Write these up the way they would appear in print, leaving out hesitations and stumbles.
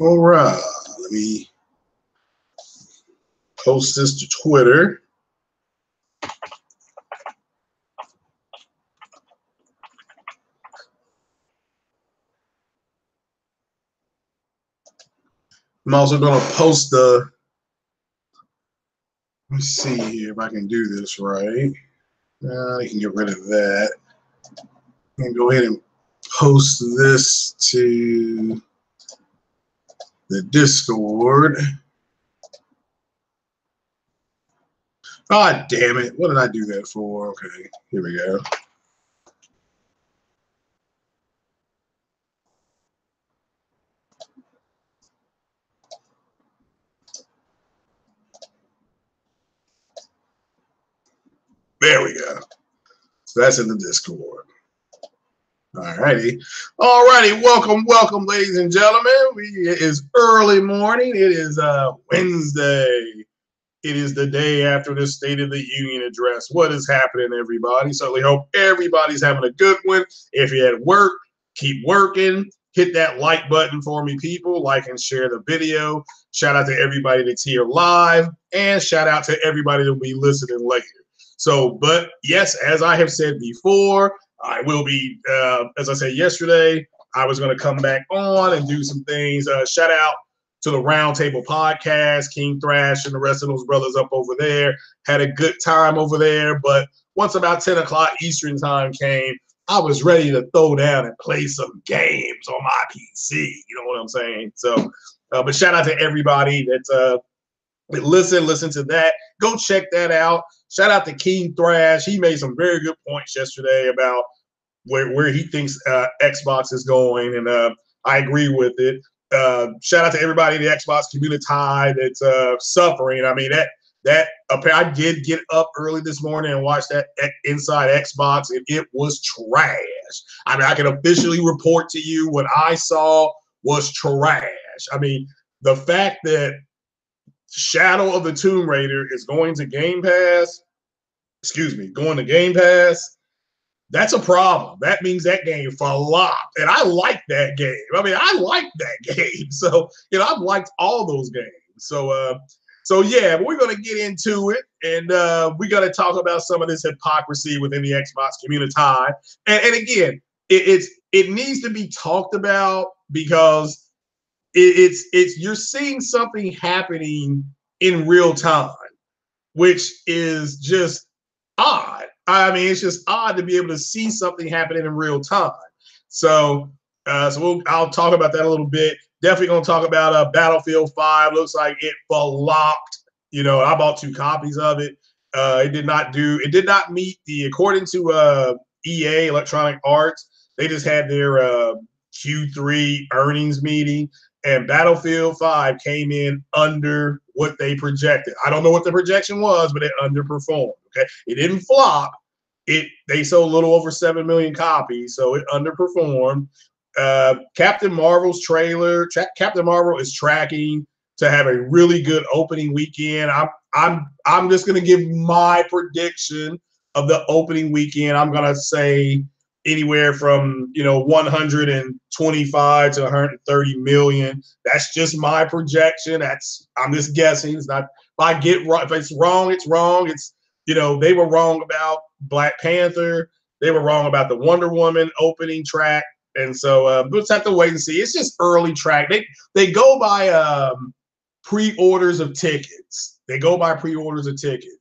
All right, let me post this to Twitter. I'm also going to post the, let me see here if I can do this right. I can get rid of that. And go ahead and post this to the Discord. God damn it. What did I do that for? Okay, here we go. There we go. So that's in the Discord. All righty. All righty. Welcome, ladies and gentlemen. It is early morning. It is Wednesday. It is the day after the State of the Union address. What is happening, everybody? Certainly hope everybody's having a good one. If you're at work, keep working. Hit that like button for me, people. Like and share the video. Shout out to everybody that's here live. And shout out to everybody that will be listening later. So, but yes, as I have said before, I will be, as I said yesterday, I was going to come back on and do some things. Shout out to the Roundtable Podcast, King Thrash and the rest of those brothers up over there. Had a good time over there. But once about 10 o'clock Eastern time came, I was ready to throw down and play some games on my PC. You know what I'm saying? So, but shout out to everybody that's listen to that. Go check that out. Shout out to King Thrash. He made some very good points yesterday about where he thinks Xbox is going, and I agree with it. Shout out to everybody in the Xbox community that's suffering. I mean, I did get up early this morning and watch that Inside Xbox, and it was trash. I mean, I can officially report to you what I saw was trash. I mean, the fact that Shadow of the Tomb Raider is going to Game Pass, that's a problem. That means that game flopped. And I like that game. I mean, I like that game. So, I've liked all those games. So yeah, but we're going to get into it. And we're going to talk about some of this hypocrisy within the Xbox community. And again, it needs to be talked about because it's you're seeing something happening in real time, which is just odd. I mean, it's just odd to be able to see something happening in real time. So, I'll talk about that a little bit. Definitely going to talk about Battlefield 5. Looks like it flopped. I bought 2 copies of it. It did not meet according to EA, Electronic Arts. They just had their Q3 earnings meeting, and Battlefield 5 came in under what they projected. I don't know what the projection was, but it underperformed. Okay, it didn't flop. They sold a little over 7 million copies, so it underperformed. Captain Marvel's trailer. Captain Marvel is tracking to have a really good opening weekend. I'm just gonna give my prediction of the opening weekend. I'm gonna say anywhere from 125 to 130 million. That's just my projection. I'm just guessing. It's not, if it's wrong, it's wrong. It's they were wrong about Black Panther. They were wrong about the Wonder Woman opening track. And so we'll just have to wait and see. It's just early track. They go by pre-orders of tickets.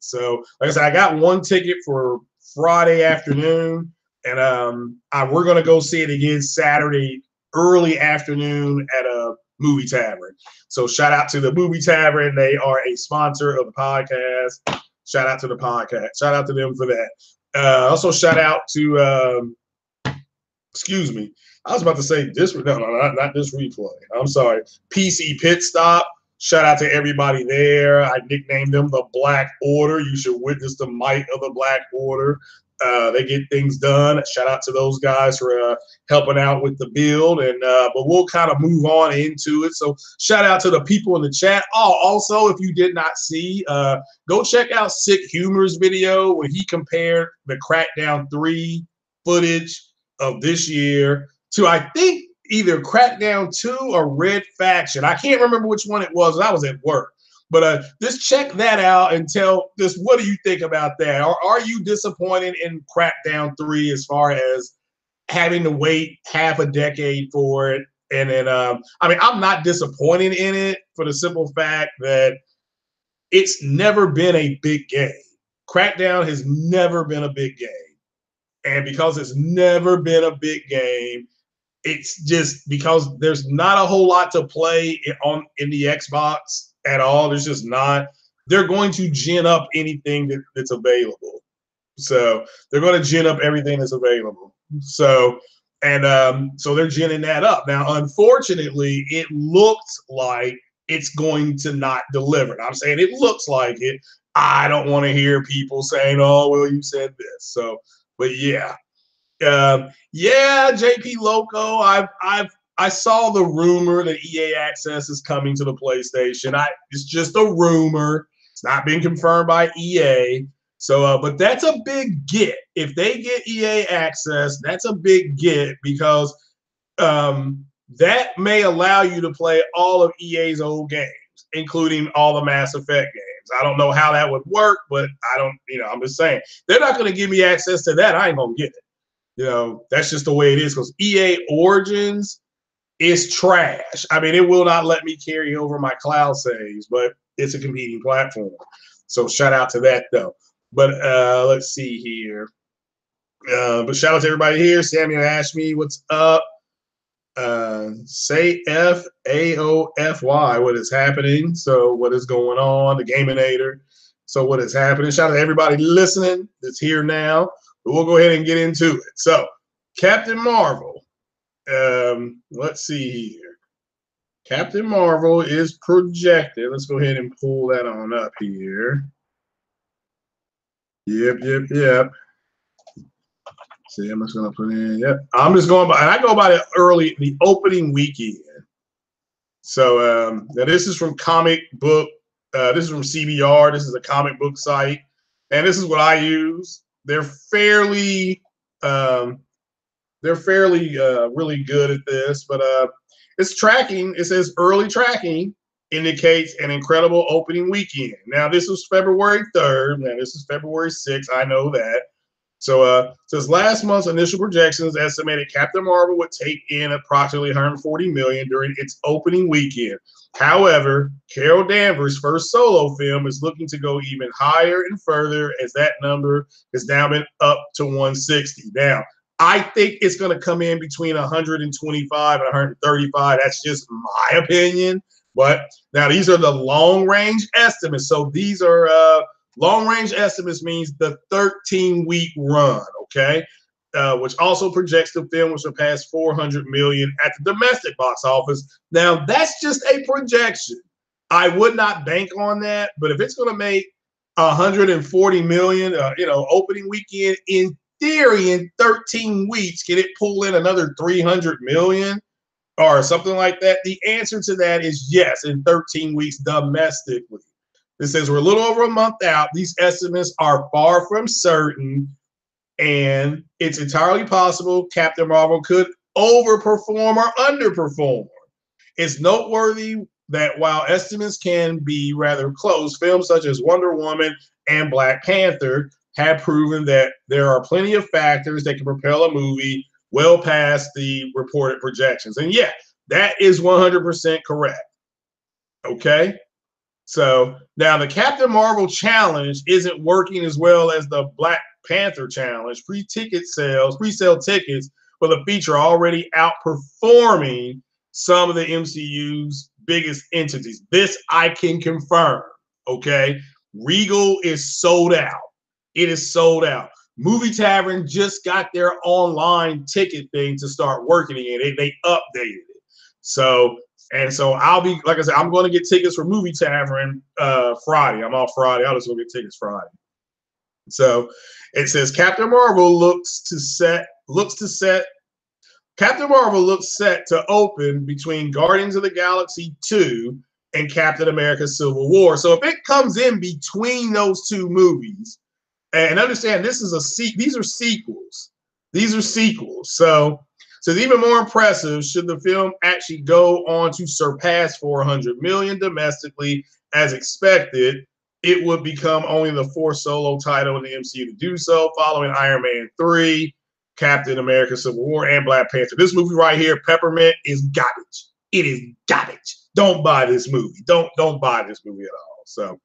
So like I said, I got 1 ticket for Friday afternoon. And we're going to go see it again Saturday early afternoon at a movie tavern. So shout out to the movie tavern. They are a sponsor of the podcast. Shout out to the podcast. Shout out to them for that. Also shout out to, excuse me. I was about to say this. No, not this replay. I'm sorry. PC Pit Stop. Shout out to everybody there. I nicknamed them the Black Order. You should witness the might of the Black Order. They get things done. Shout out to those guys for helping out with the build. And but we'll kind of move on into it. So shout out to the people in the chat. Oh, also, if you did not see, go check out Sick Humor's video where he compared the Crackdown 3 footage of this year to, I think either Crackdown 2 or Red Faction. I can't remember which one it was. I was at work. But just check that out and tell just what do you think about that? Or are you disappointed in Crackdown 3 as far as having to wait half a decade for it? And then, I mean, I'm not disappointed in it for the simple fact that it's never been a big game. Crackdown has never been a big game. And because it's never been a big game, it's just because there's not a whole lot to play in the Xbox at all. There's just not. They're going to gin up anything that's available. So they're going to gin up everything that's available. So so they're ginning that up. Now, unfortunately, it looks like it's going to not deliver. I'm saying it looks like it. I don't want to hear people saying, "Oh, well, you said this." So, but yeah. Yeah, JP Loco. I saw the rumor that EA Access is coming to the PlayStation. It's just a rumor. It's not been confirmed by EA. So, but that's a big get. If they get EA Access, that's a big get because that may allow you to play all of EA's old games, including all the Mass Effect games. I don't know how that would work, but I'm just saying they're not going to give me access to that. I ain't gonna get it. That's just the way it is because EA Origins is trash. I mean, it will not let me carry over my cloud saves, but it's a competing platform. So shout out to that though. But let's see here. But shout out to everybody here. Samuel Ashme, what's up? Say F-A-O-F-Y, what is happening? So what is going on? The Gaminator. So what is happening? Shout out to everybody listening that's here now. But we'll go ahead and get into it. So Captain Marvel. Let's see here. Captain Marvel is projected. Let's go ahead and pull that on up here. Yep. See, I'm just gonna put in. Yep, I'm just going by, and I go by the opening weekend. So now this is from comic book. This is from CBR. This is a comic book site, and this is what I use. They're fairly really good at this, but it's tracking. It says early tracking indicates an incredible opening weekend. Now this was February 3rd. Now this is February 6th. I know that. So says last month's initial projections estimated Captain Marvel would take in approximately 140 million during its opening weekend. However, Carol Danvers' first solo film is looking to go even higher and further as that number has now been up to 160. Now, I think it's going to come in between 125 and 135. That's just my opinion. But now these are the long-range estimates. So these are long-range estimates means the 13-week run, okay? Which also projects the film will surpass 400 million at the domestic box office. Now, that's just a projection. I would not bank on that, but if it's going to make 140 million, opening weekend, in theory, in 13 weeks, can it pull in another 300 million or something like that? The answer to that is yes, in 13 weeks domestically. It says we're a little over a month out. These estimates are far from certain, and it's entirely possible Captain Marvel could overperform or underperform. It's noteworthy that while estimates can be rather close, films such as Wonder Woman and Black Panther have proven that there are plenty of factors that can propel a movie well past the reported projections. And yeah, that is 100% correct. Okay? So now the Captain Marvel challenge isn't working as well as the Black Panther challenge. Pre-sale tickets for the feature are already outperforming some of the MCU's biggest entities. This I can confirm, okay? Regal is sold out. It is sold out. Movie Tavern just got their online ticket thing to start working again. They updated it. So I'll be, like I said, I'm going to get tickets for Movie Tavern Friday. I'm off Friday. I'll just go get tickets Friday. So it says Captain Marvel looks set to open between Guardians of the Galaxy 2 and Captain America Civil War. So if it comes in between those two movies, and understand these are sequels. These are sequels. So So it's even more impressive should the film actually go on to surpass 400 million domestically as expected. It would become only the fourth solo title in the MCU to do so, following Iron Man 3, Captain America Civil War, and Black Panther. This movie right here, Peppermint, is garbage. It is garbage. Don't buy this movie. Don't buy this movie at all. So,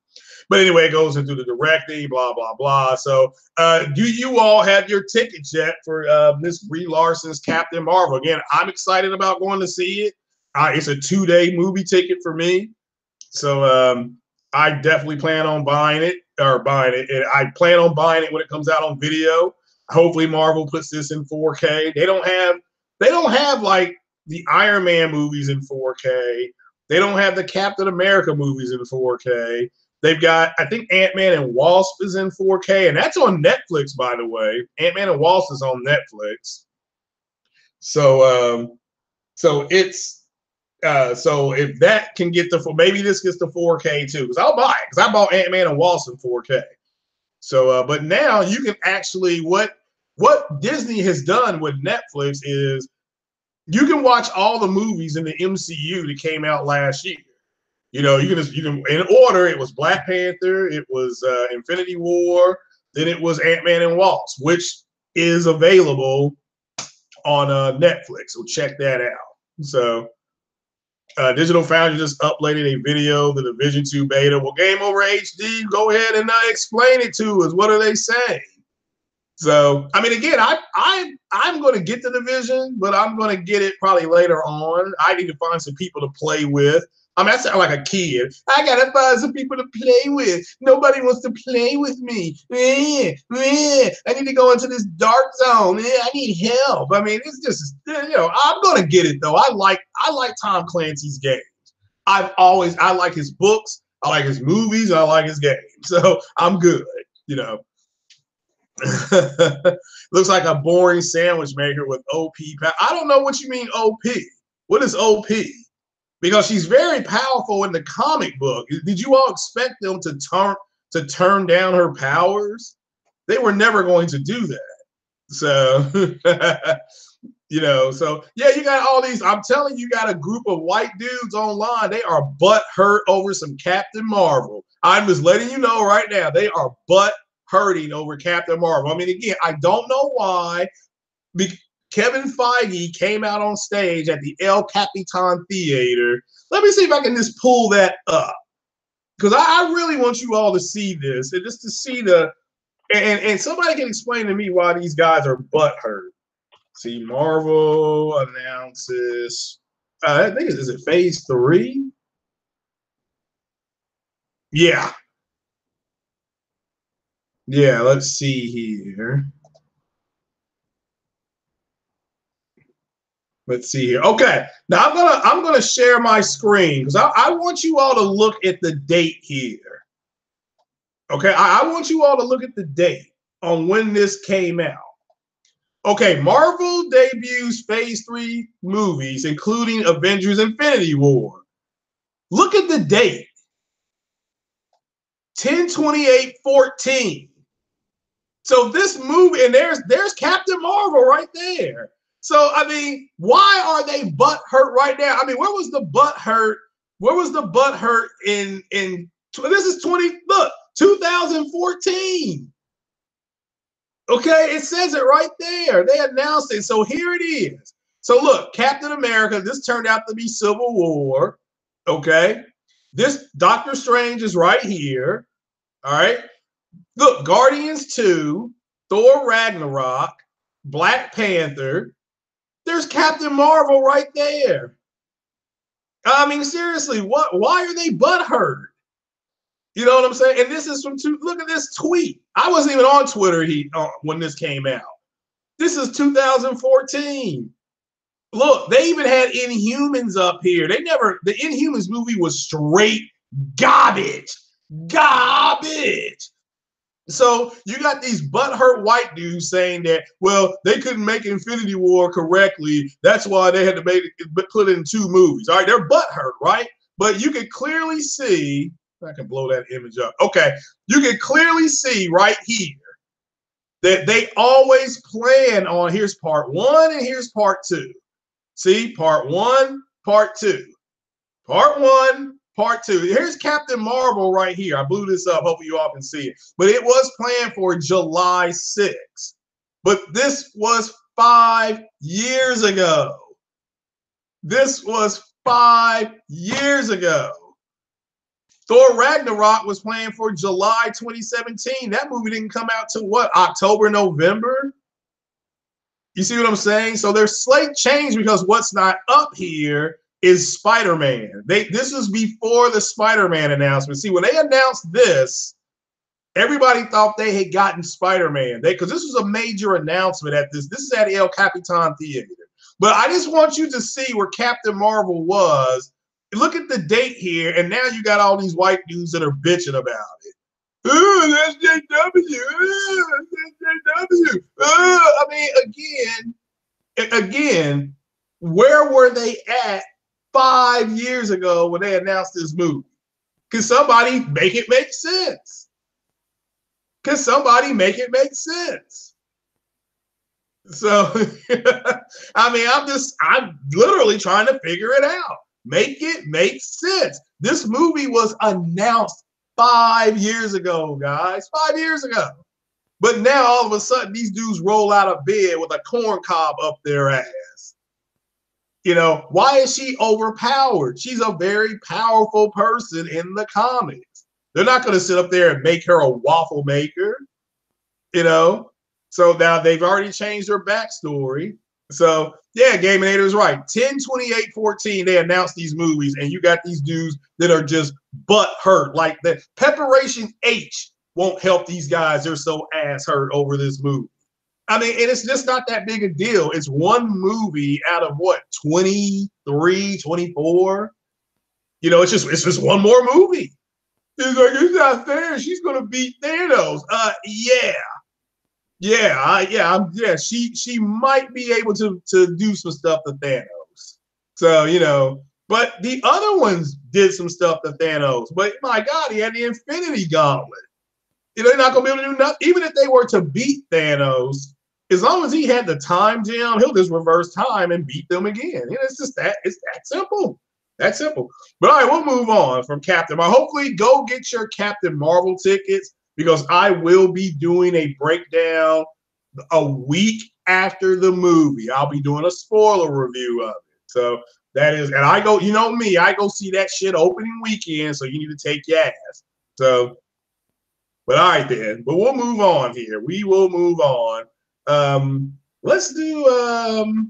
but anyway, it goes into the directing, blah, blah, blah. So do you all have your tickets yet for Miss Brie Larson's Captain Marvel? Again, I'm excited about going to see it. It's a 2-day movie ticket for me. So I definitely plan on buying it. And I plan on buying it when it comes out on video. Hopefully Marvel puts this in 4K. They don't have like the Iron Man movies in 4K. They don't have the Captain America movies in 4K. They've got, I think, Ant-Man and Wasp is in 4K, and that's on Netflix, by the way. Ant-Man and Wasp is on Netflix. So so if that can get maybe this gets the 4K too, because I'll buy it, because I bought Ant-Man and Wasp in 4K. So, but now you can actually, what Disney has done with Netflix is you can watch all the movies in the MCU that came out last year. You know, you can in order. It was Black Panther, it was Infinity War, then it was Ant-Man and Wasp, which is available on Netflix. So check that out. So. Digital Foundry just uploaded a video, the Division 2 beta. Well, Game Over HD, go ahead and explain it to us. What are they saying? So, I mean, again, I'm going to get the Division, but I'm going to get it probably later on. I need to find some people to play with. I mean, I sound like a kid. I got to find some people to play with. Nobody wants to play with me. I need to go into this dark zone. I need help. I mean, it's just, I'm going to get it, though. I like Tom Clancy's games. I like his books. I like his movies. I like his games. So I'm good, Looks like a boring sandwich maker with OP. I don't know what you mean OP. What is OP? Because she's very powerful in the comic book. Did you all expect them to turn down her powers? They were never going to do that. So, so yeah, you got all these. I'm telling you, got a group of white dudes online. They are butt hurt over some Captain Marvel. I'm just letting you know right now, they are butt hurting over Captain Marvel. I mean, again, I don't know why. Kevin Feige came out on stage at the El Capitan Theater. Let me see if I can just pull that up, because I really want you all to see this, and just to see and somebody can explain to me why these guys are butthurt. See, Marvel announces, I think is it Phase 3? Yeah. Yeah, let's see here. Let's see here. Okay, now I'm gonna share my screen because I want you all to look at the date here. Okay, I want you all to look at the date on when this came out. Okay, Marvel debuts Phase 3 movies, including Avengers: Infinity War. Look at the date. 10/28/14. So this movie, and there's Captain Marvel right there. So, I mean, why are they butt hurt right now? I mean, where was the butt hurt? Where was the butt hurt in this is 2014. Okay, it says it right there. They announced it. So here it is. So look, Captain America, this turned out to be Civil War. Okay. This Doctor Strange is right here. All right. Look, Guardians 2, Thor Ragnarok, Black Panther. There's Captain Marvel right there. I mean, seriously, why are they butthurt? You know what I'm saying? And this is look at this tweet. I wasn't even on Twitter when this came out. This is 2014. Look, they even had Inhumans up here. The Inhumans movie was straight garbage. Garbage. So you got these butthurt white dudes saying that, well, they couldn't make Infinity War correctly. That's why they had to put it in 2 movies. All right, they're butthurt, right? But you can clearly see, I can blow that image up. Okay, you can clearly see right here That they always plan on, here's part 1 and here's part 2. See, part 1, part 2. Part 1, part 2. Here's Captain Marvel right here. I blew this up. Hopefully you all can see it. But it was planned for July 6th. But this was 5 years ago. This was 5 years ago. Thor Ragnarok was planned for July 2017. That movie didn't come out till what? October, November? You see what I'm saying? So their slate changed because what's not up here is Spider-Man. This was before the Spider-Man announcement. See, when they announced this, everybody thought they had gotten Spider-Man. Because this was a major announcement at this. This is at El Capitan Theater. But I just want you to see where Captain Marvel was. Look at the date here, and now you got all these white dudes that are bitching about it. Oh, that's JW. Oh, that's JW. Oh, I mean, again, where were they at 5 years ago when they announced this movie? Can somebody make it make sense? Can somebody make it make sense? So, I mean, I'm literally trying to figure it out. Make it make sense. This movie was announced 5 years ago, guys. 5 years ago. But now all of a sudden these dudes roll out of bed with a corn cob up their ass. You know, why is she overpowered? She's a very powerful person in the comics. They're not going to sit up there and make her a waffle maker, you know. So now they've already changed her backstory. So yeah, Gaminator's right. 10/28/14, they announced these movies, and you got these dudes that are just butt hurt. Like the Preparation H won't help these guys. They're so ass hurt over this movie. I mean, and it's just not that big a deal. It's one movie out of what, 23, 24? You know, it's just one more movie. It's like, it's not fair. She's gonna beat Thanos. She might be able to do some stuff to Thanos. So, you know, but the other ones did some stuff to Thanos. But my God, he had the Infinity Gauntlet. You know, they're not gonna be able to do nothing. Even if they were to beat Thanos, as long as he had the time gem, he'll just reverse time and beat them again. You know, it's just that. It's that simple. That simple. But all right, we'll move on from Captain Marvel. Hopefully, go get your Captain Marvel tickets, because I will be doing a breakdown a week after the movie. I'll be doing a spoiler review of it. So that is, and I go, you know me, I go see that shit opening weekend, so you need to take your ass. So, but all right then. But we'll move on here. We will move on. Let's do,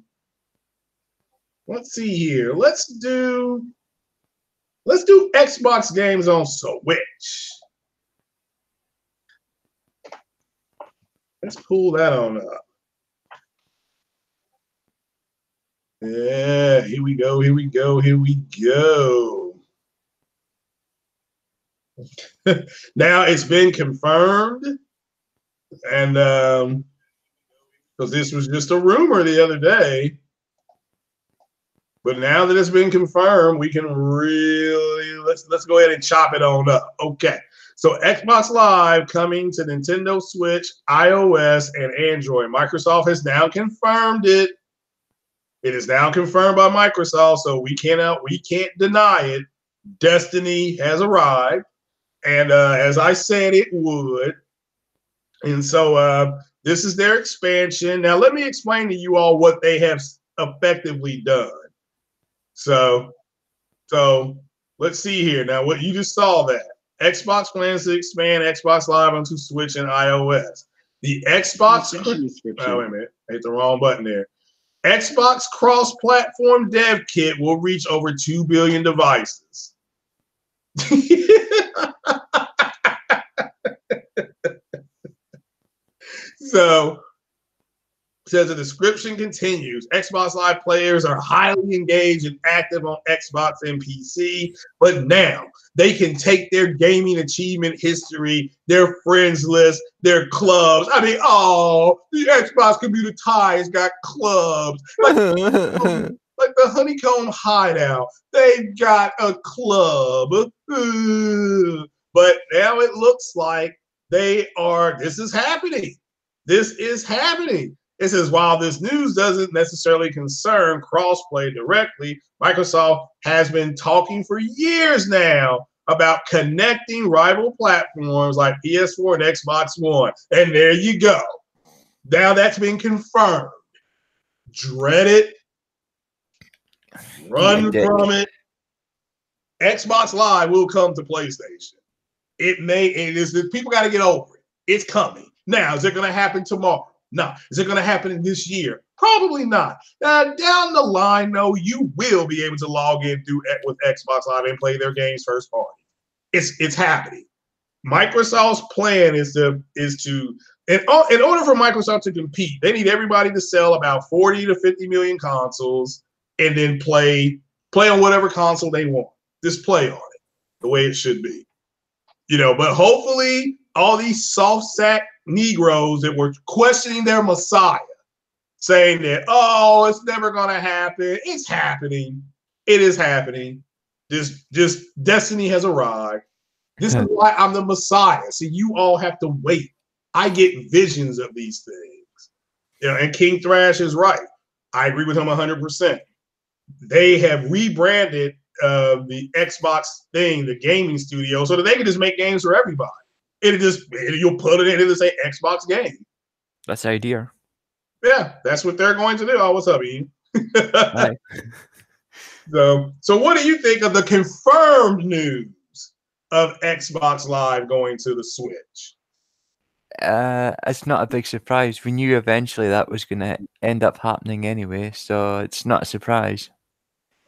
let's see here. Let's do Xbox games on Switch. Let's pull that on up. Yeah, here we go, here we go, here we go. Now it's been confirmed, and because this was just a rumor the other day, but now that it's been confirmed, we can really let's go ahead and chop it on up. Okay. So Xbox Live coming to Nintendo Switch, iOS, and Android. Microsoft has now confirmed it. It is now confirmed by Microsoft, so we can't deny it. Destiny has arrived, and as I said, it would. And so this is their expansion. Now let me explain to you all what they have effectively done. So let's see here. Now, what you just saw that. Xbox plans to expand Xbox Live onto Switch and iOS. The Xbox, oh, wait a minute, I hit the wrong button there. Xbox cross-platform dev kit will reach over 2 billion devices. So, says the description continues. Xbox Live players are highly engaged and active on Xbox and PC, but now they can take their gaming achievement history, their friends list, their clubs. I mean, oh, the Xbox community ties got clubs. Like the Honeycomb Hideout, they've got a club. But now it looks like this is happening. This is happening. It says, while this news doesn't necessarily concern crossplay directly, Microsoft has been talking for years now about connecting rival platforms like PS4 and Xbox One. And there you go. Now that's been confirmed. Dread it. Run from it. Xbox Live will come to PlayStation. People got to get over it. It's coming. Now, is it going to happen tomorrow? No. Is it going to happen this year? Probably not. Down the line, though, you will be able to log in with Xbox Live and play their games first party. It's happening. Microsoft's plan is to in order for Microsoft to compete, they need everybody to sell about 40 to 50 million consoles and then play on whatever console they want. Just play on it the way it should be. But hopefully all these soft sack Negroes that were questioning their Messiah, saying that, oh, it's never going to happen. It's happening. It is happening. Just destiny has arrived. This is why I'm the Messiah. See, you all have to wait. I get visions of these things. And King Thrash is right. I agree with him 100%. They have rebranded the Xbox thing, the gaming studio, so that they can just make games for everybody. You'll put it in, it'll say Xbox game. That's the idea. Yeah, that's what they're going to do. Oh, what's up, Ian? Hi. So what do you think of the confirmed news of Xbox Live going to the Switch? It's not a big surprise. We knew eventually that was going to end up happening anyway, so it's not a surprise.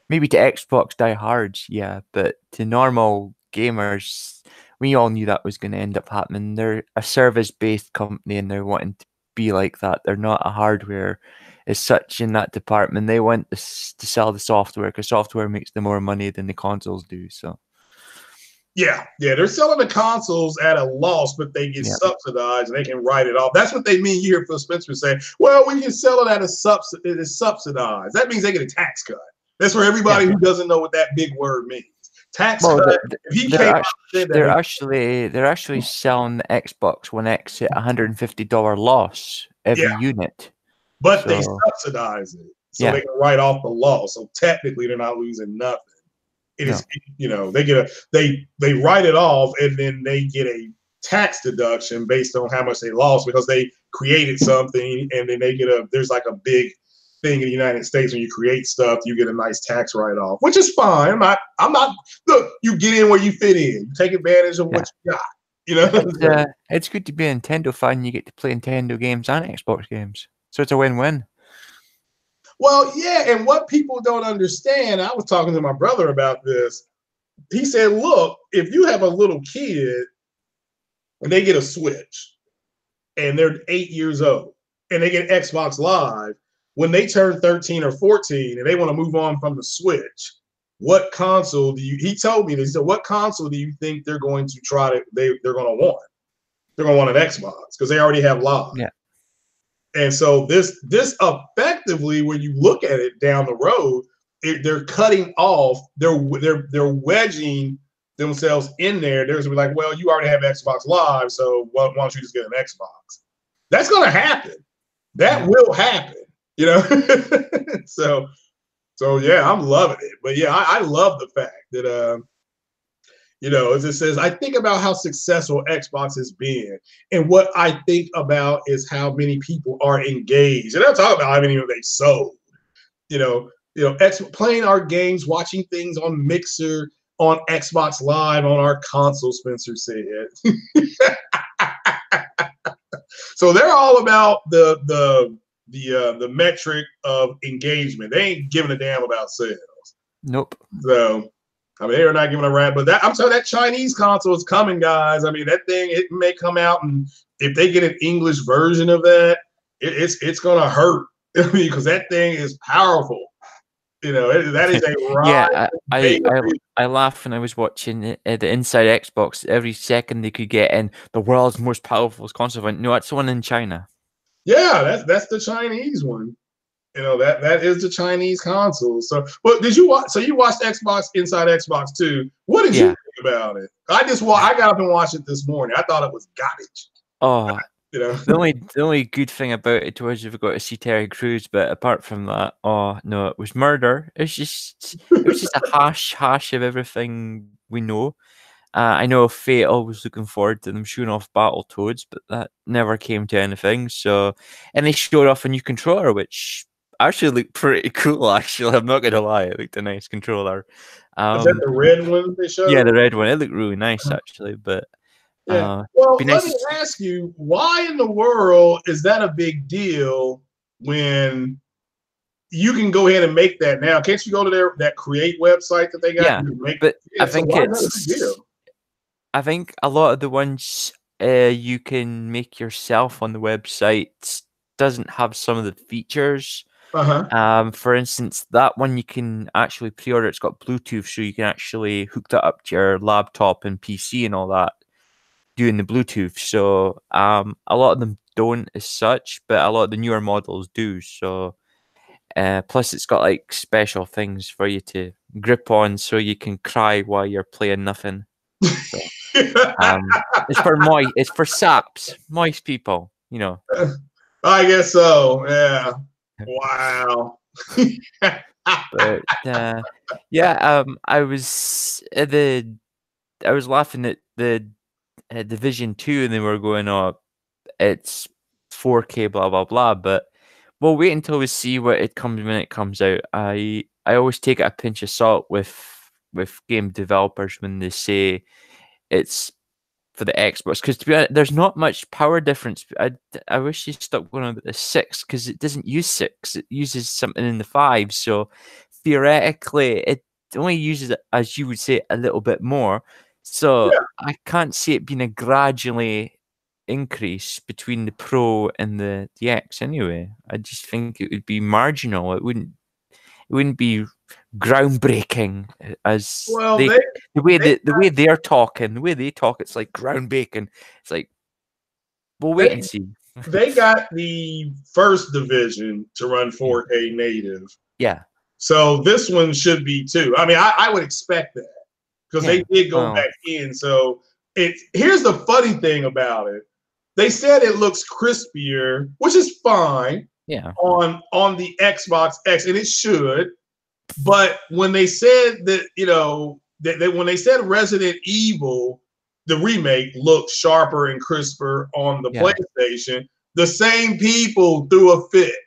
Maybe to Xbox diehards, yeah, but to normal gamers, we all knew that was going to end up happening. They're a service-based company, and they're wanting to be like that. They're not a hardware as such in that department. They want to sell the software, because software makes them more money than the consoles do. So. Yeah, they're selling the consoles at a loss, but they get subsidized and they can write it off. That's what they mean. You hear Phil Spencer say, well, we can sell it at it is subsidized. That means they get a tax cut. That's for everybody who doesn't know what that big word means. Tax cut. They're actually selling the Xbox One X at $150 loss every unit. But they subsidize it. So they can write off the loss. So technically they're not losing nothing. It is, they write it off and then they get a tax deduction based on how much they lost because they created something, and then there's like a big thing in the United States when you create stuff, you get a nice tax write-off, which is fine. I'm not look, you get in where you fit in. You take advantage of what you got. It's good to be a Nintendo fan. You get to play Nintendo games and Xbox games. So it's a win-win. Well, yeah, and what people don't understand, I was talking to my brother about this. He said, look, if you have a little kid and they get a Switch and they're 8 years old and they get Xbox Live, when they turn 13 or 14 and they want to move on from the Switch, what console he told me this, he said, what console do you think they're going to they're going to want? They're going to want an Xbox because they already have Live. Yeah. And so this effectively, when you look at it down the road, they're cutting off, they're wedging themselves in there. They're gonna be like, well, you already have Xbox Live, so why don't you just get an Xbox? That's gonna happen. That will happen, So yeah, I'm loving it. But yeah, I love the fact that as it says, I think about how successful Xbox has been, and what I think about is how many people are engaged. And I'm talking about how many they sold. Playing our games, watching things on Mixer, on Xbox Live, on our console. Spencer said. So they're all about the metric of engagement. They ain't giving a damn about sales. Nope. So. I mean, they're not giving a rat, but I'm telling you, that Chinese console is coming, guys. I mean, that thing, it may come out, and if they get an English version of that, it's gonna hurt. Because that thing is powerful. That is a ride. Yeah, I laughed when I was watching the Inside Xbox. Every second they could get in the world's most powerful console. I went, no, that's the one in China. Yeah, that's the Chinese one. That is the Chinese console. So, but did you watch? So you watched Xbox Inside Xbox 2. What did you think about it? I got up and watched it this morning. I thought it was garbage. Oh, You know, The only good thing about it was you've got to see Terry Crews, but apart from that, oh no, it was murder. It was just a hash of everything we know. I know Fatal was looking forward to them showing off Battletoads, but that never came to anything. So, and they showed off a new controller, which actually looked pretty cool. Actually, I'm not gonna lie, it looked a nice controller. is that the red one they Yeah, showed? the red one. It looked really nice actually, but Yeah. Well, be let nice me to see. ask you, why in the world is that a big deal when you can go ahead and make that now? Can't you go to that create website that they got? Yeah, And make, but I yeah. So think why is that a big deal? I think a lot of the ones you can make yourself on the website doesn't have some of the features. Uh-huh. For instance, that one you can actually pre-order. It's got Bluetooth, so you can actually hook that up to your laptop and PC and all that, doing the Bluetooth. So a lot of them don't as such, but a lot of the newer models do. So plus it's got like special things for you to grip on, so you can cry while you're playing nothing. So it's for saps, moist people, you know. I guess so. Yeah. Wow. But yeah, I was laughing at the Division 2, and they were going, "Oh, it's 4K, blah blah blah." But we'll wait until we see what it comes when it comes out. I always take it a pinch of salt with game developers when they say it's for the Xbox, because to be honest, there's not much power difference. I wish you stopped going on about the 6, because it doesn't use 6; it uses something in the 5. So theoretically, it only uses it, as you would say, a little bit more. So Yeah. I can't see it being a gradually increase between the Pro and the X. Anyway, I just think it would be marginal. It wouldn't be groundbreaking as Well, they they the way they're talking, the way they talk, it's like groundbreaking. It's like we'll they wait and see. they got the first division to run Yeah. 4K native. Yeah. So this one should be too. I mean, I would expect that because Yeah. they did go Well, back in. So here's the funny thing about it. They said it looks crispier, which is fine yeah. on the Xbox X, and it should. But when they said that, when they said Resident Evil, the remake looked sharper and crisper on the Yeah. PlayStation, the same people threw a fit.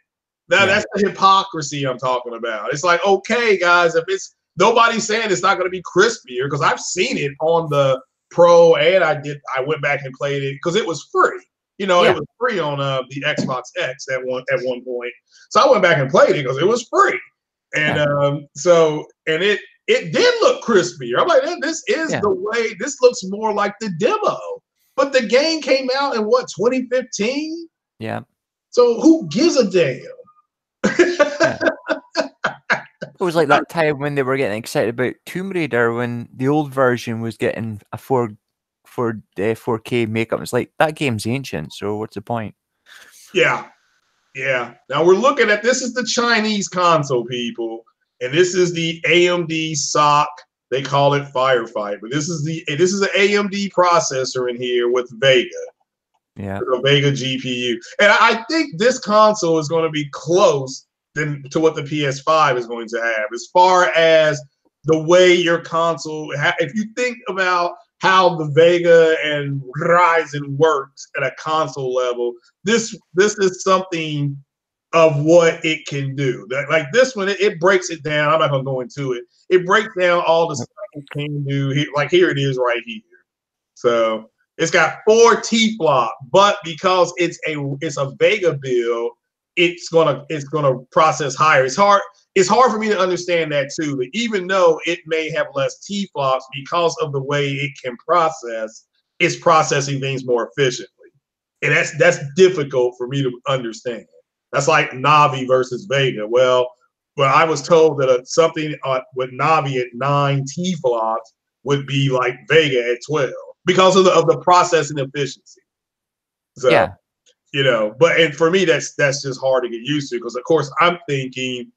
Now Yeah. that's the hypocrisy I'm talking about. It's like, okay, guys, if it's nobody's saying it's not going to be crispier, because I've seen it on the Pro, and I went back and played it because it was free. It Yeah. was free on the Xbox X at one point. So I went back and played it because it was free. And it did look crispier. I'm like, this is Yeah. the way. This looks more like the demo. But the game came out in what, 2015? Yeah. So who gives a damn? Yeah. It was like that time when they were getting excited about Tomb Raider, when the old version was getting a 4K makeup. It's like, that game's ancient, so what's the point? Yeah. Yeah. Now we're looking at, this is the Chinese console, people, and this is the AMD SoC. They call it Firefight, but this is an AMD processor in here with Vega. Yeah. The Vega GPU. And I think this console is going to be close to what the PS5 is going to have, as far as the way your console, if you think about how the Vega and Ryzen works at a console level, this is something of what it can do. Like this one, it breaks it down. I'm not going to go into it. It breaks down all the stuff it can do. Like here it is right here. So it's got 4 T-flop, but because it's a Vega build, it's gonna process higher. It's hard for me to understand that too. But even though it may have less T-flops, because of the way it can process, it's processing things more efficiently, and that's difficult for me to understand. That's like Navi versus Vega. Well, I was told that something with Navi at 9 T-flops would be like Vega at 12 because of the processing efficiency. So, Yeah. and for me, that's just hard to get used to, because of course I'm thinking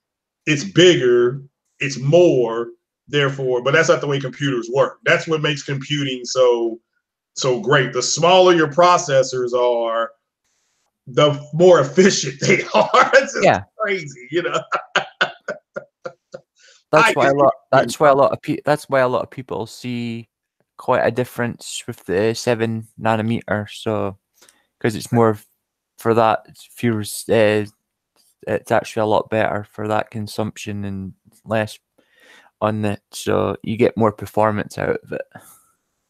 it's bigger, it's more, therefore, but that's not the way computers work. That's what makes computing so great. The smaller your processors are, the more efficient they are. It's just crazy, you know. That's why a lot of people see quite a difference with the 7 nanometer. So because it's more for that fewer, it's actually a lot better for that consumption and less on it. So you get more performance out of it.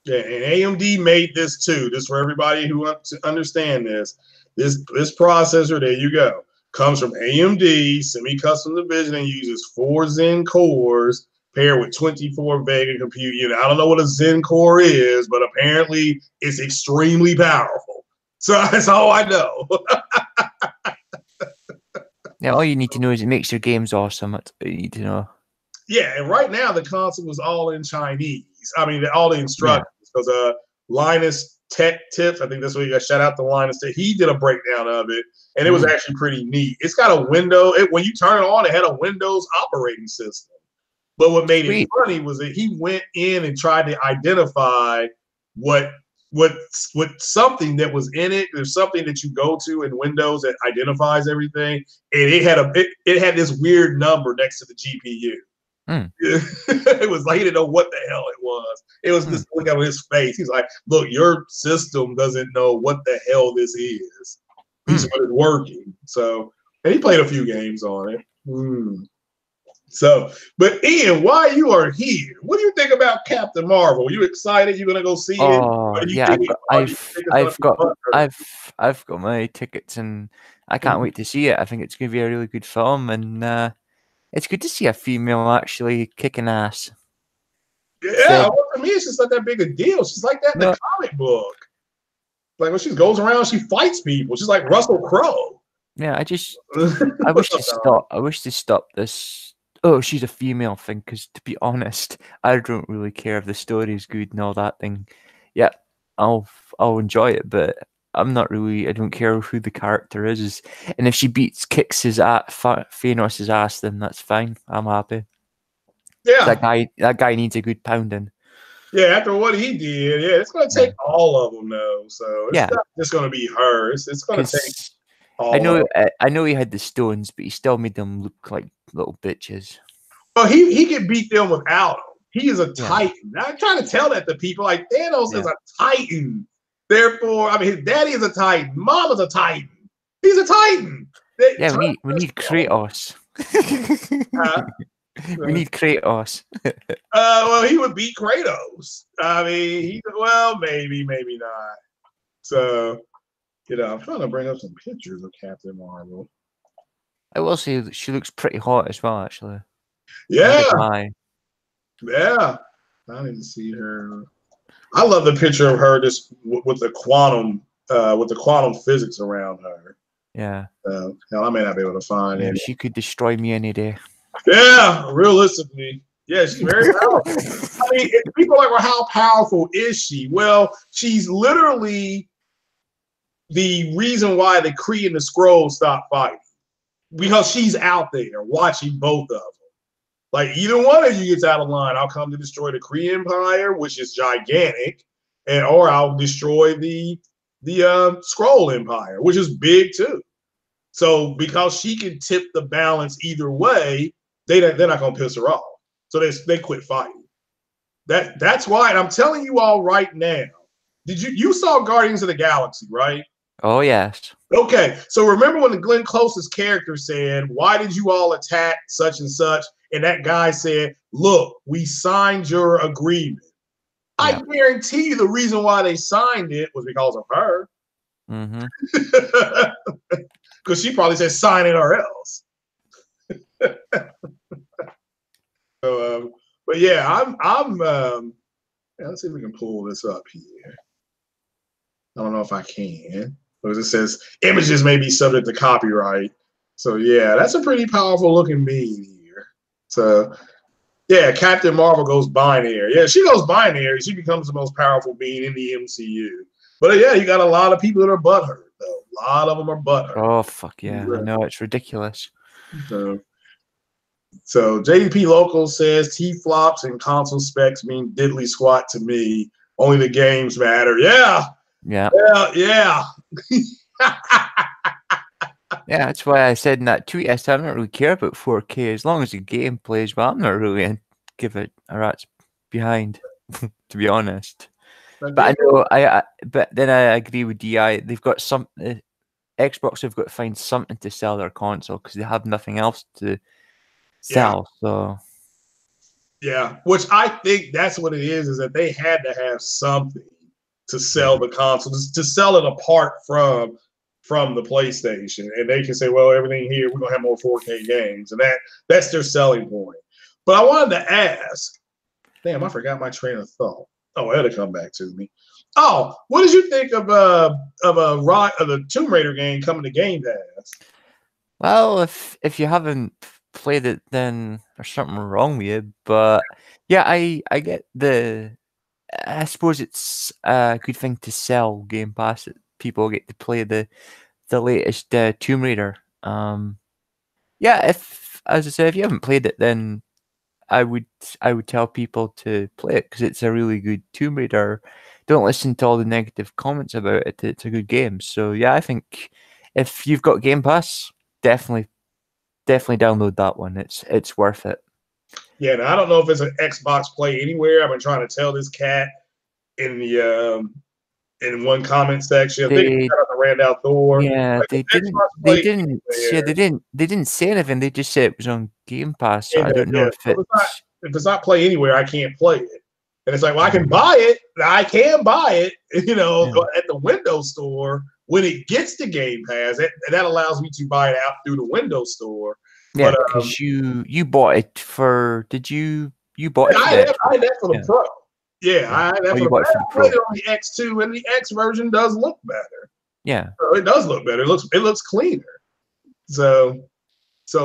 Yeah, and AMD made this too. This for everybody who wants to understand this. This processor, there you go, comes from AMD semi-custom division and uses 4 Zen cores paired with 24 Vega compute unit. I don't know what a Zen core is, but apparently it's extremely powerful. So that's all I know. Yeah, all you need to know is it makes your games awesome. That's what you need to know. Yeah, and right now the console was all in Chinese. I mean, all the instructions. Because Linus Tech Tips, I think that's what you got. Shout out to Linus. He did a breakdown of it, and it was actually pretty neat. It's got a window. When you turn it on, it had a Windows operating system. But what made it funny was that he went in and tried to identify what something that was in it. There's something that you go to in Windows that identifies everything, and it had this weird number next to the GPU. It was like he didn't know what the hell it was. It was just look at his face. He's like, "Look, your system doesn't know what the hell this is. This is what it's working." So, and he played a few games on it. So, but Ian, why you are here? What do you think about Captain Marvel? Are you excited? You gonna go see it? Oh yeah, I've got my tickets and I can't wait to see it. I think it's gonna be a really good film, and it's good to see a female actually kicking ass. Yeah, well, to me, it's just not that big a deal. She's like that in the comic book. Like when she goes around, she fights people. She's like Russell Crowe. Yeah, I wish to stop. I wish to stop this. Oh, she's a female thing. Because to be honest, I don't really care if the story is good and all that thing. Yeah, I'll enjoy it, but I'm not really. I don't care who the character is, and if she kicks Thanos' ass, then that's fine. I'm happy. Yeah, that guy needs a good pounding. Yeah, after what he did, yeah, it's going to take all of them, though. So it's not just going to be her. It's going to take all. I know he had the stones, but he still made them look like little bitches. Well, he could beat them without them. He is a titan. I'm trying to tell that to people. Like Thanos is a titan. Therefore, I mean, his daddy is a titan. Mama's a titan. He's a titan. We need Kratos. We need Kratos. Well, he would beat Kratos. I mean, maybe not. So, I'm trying to bring up some pictures of Captain Marvel. I will say that she looks pretty hot as well, actually. Yeah. Yeah. I need to see her. I love the picture of her just with the quantum physics around her. Yeah. I may not be able to find it. She could destroy me any day. Yeah, realistically. Yeah, she's very powerful. I mean, people are like, well, how powerful is she? Well, she's literally the reason why the Kree and the Skrulls stopped fighting. Because she's out there watching both of them. Like, either one of you gets out of line, I'll come to destroy the Kree Empire, which is gigantic, or I'll destroy the Skrull Empire, which is big too. So because she can tip the balance either way, they're not gonna piss her off. So they quit fighting. That's why, and I'm telling you all right now. You saw Guardians of the Galaxy, right? Oh yes. Okay, so remember when the Glenn Close's character said, "Why did you all attack such and such?" And that guy said, "Look, we signed your agreement." Yeah. I guarantee you the reason why they signed it was because of her. Because she probably said, "Sign it or else." So, but yeah, I'm. Let's see if we can pull this up here. I don't know if I can, because it says images may be subject to copyright. So yeah, that's a pretty powerful looking being here. So yeah, Captain Marvel goes binary. Yeah, she goes binary. She becomes the most powerful being in the MCU. But yeah, you got a lot of people that are butthurt, though. A lot of them are butthurt. Oh fuck yeah! I know, it's ridiculous. So JDP Local says T-flops and console specs mean diddly squat to me. Only the games matter. Yeah. Yeah, that's why I said in that tweet, I said I don't really care about 4K as long as the game plays well. I'm not really in give it a rat's behind, to be honest. But I know but then I agree with DI. They've got some Xbox have got to find something to sell their console because they have nothing else to sell. So yeah, which I think that's what it is that they had to have something to sell the console, to sell it apart from the PlayStation, and they can say, well, everything here we're gonna have more 4K games, and that's their selling point. But I wanted to ask, damn, I forgot my train of thought. Oh, it'll come back to me. Oh, what did you think of the Tomb Raider game coming to Game Pass? well, if you haven't played it, then there's something wrong with you. But yeah, I get I suppose it's a good thing to sell Game Pass that people get to play the latest Tomb Raider. Yeah, if as I said, if you haven't played it, then I would tell people to play it because it's a really good Tomb Raider. Don't listen to all the negative comments about it. It's a good game. So yeah, I think if you've got Game Pass, definitely download that one. It's worth it. Yeah, now I don't know if it's an Xbox Play Anywhere. I've been trying to tell this cat in the in one comment section. I think I ran out Thor. Yeah, like, they didn't say anything. They just said it was on Game Pass. So I don't know if it's not Play Anywhere, I can't play it. And it's like, well, I can buy it. I can buy it, you know, at the Windows Store when it gets to Game Pass. That allows me to buy it out through the Windows Store. Yeah, because you bought it for. Did you bought it? I had that for the Pro. Yeah, I had that for the Pro. I played it on the X2, and the X version does look better. Yeah, so it does look better. It looks cleaner. So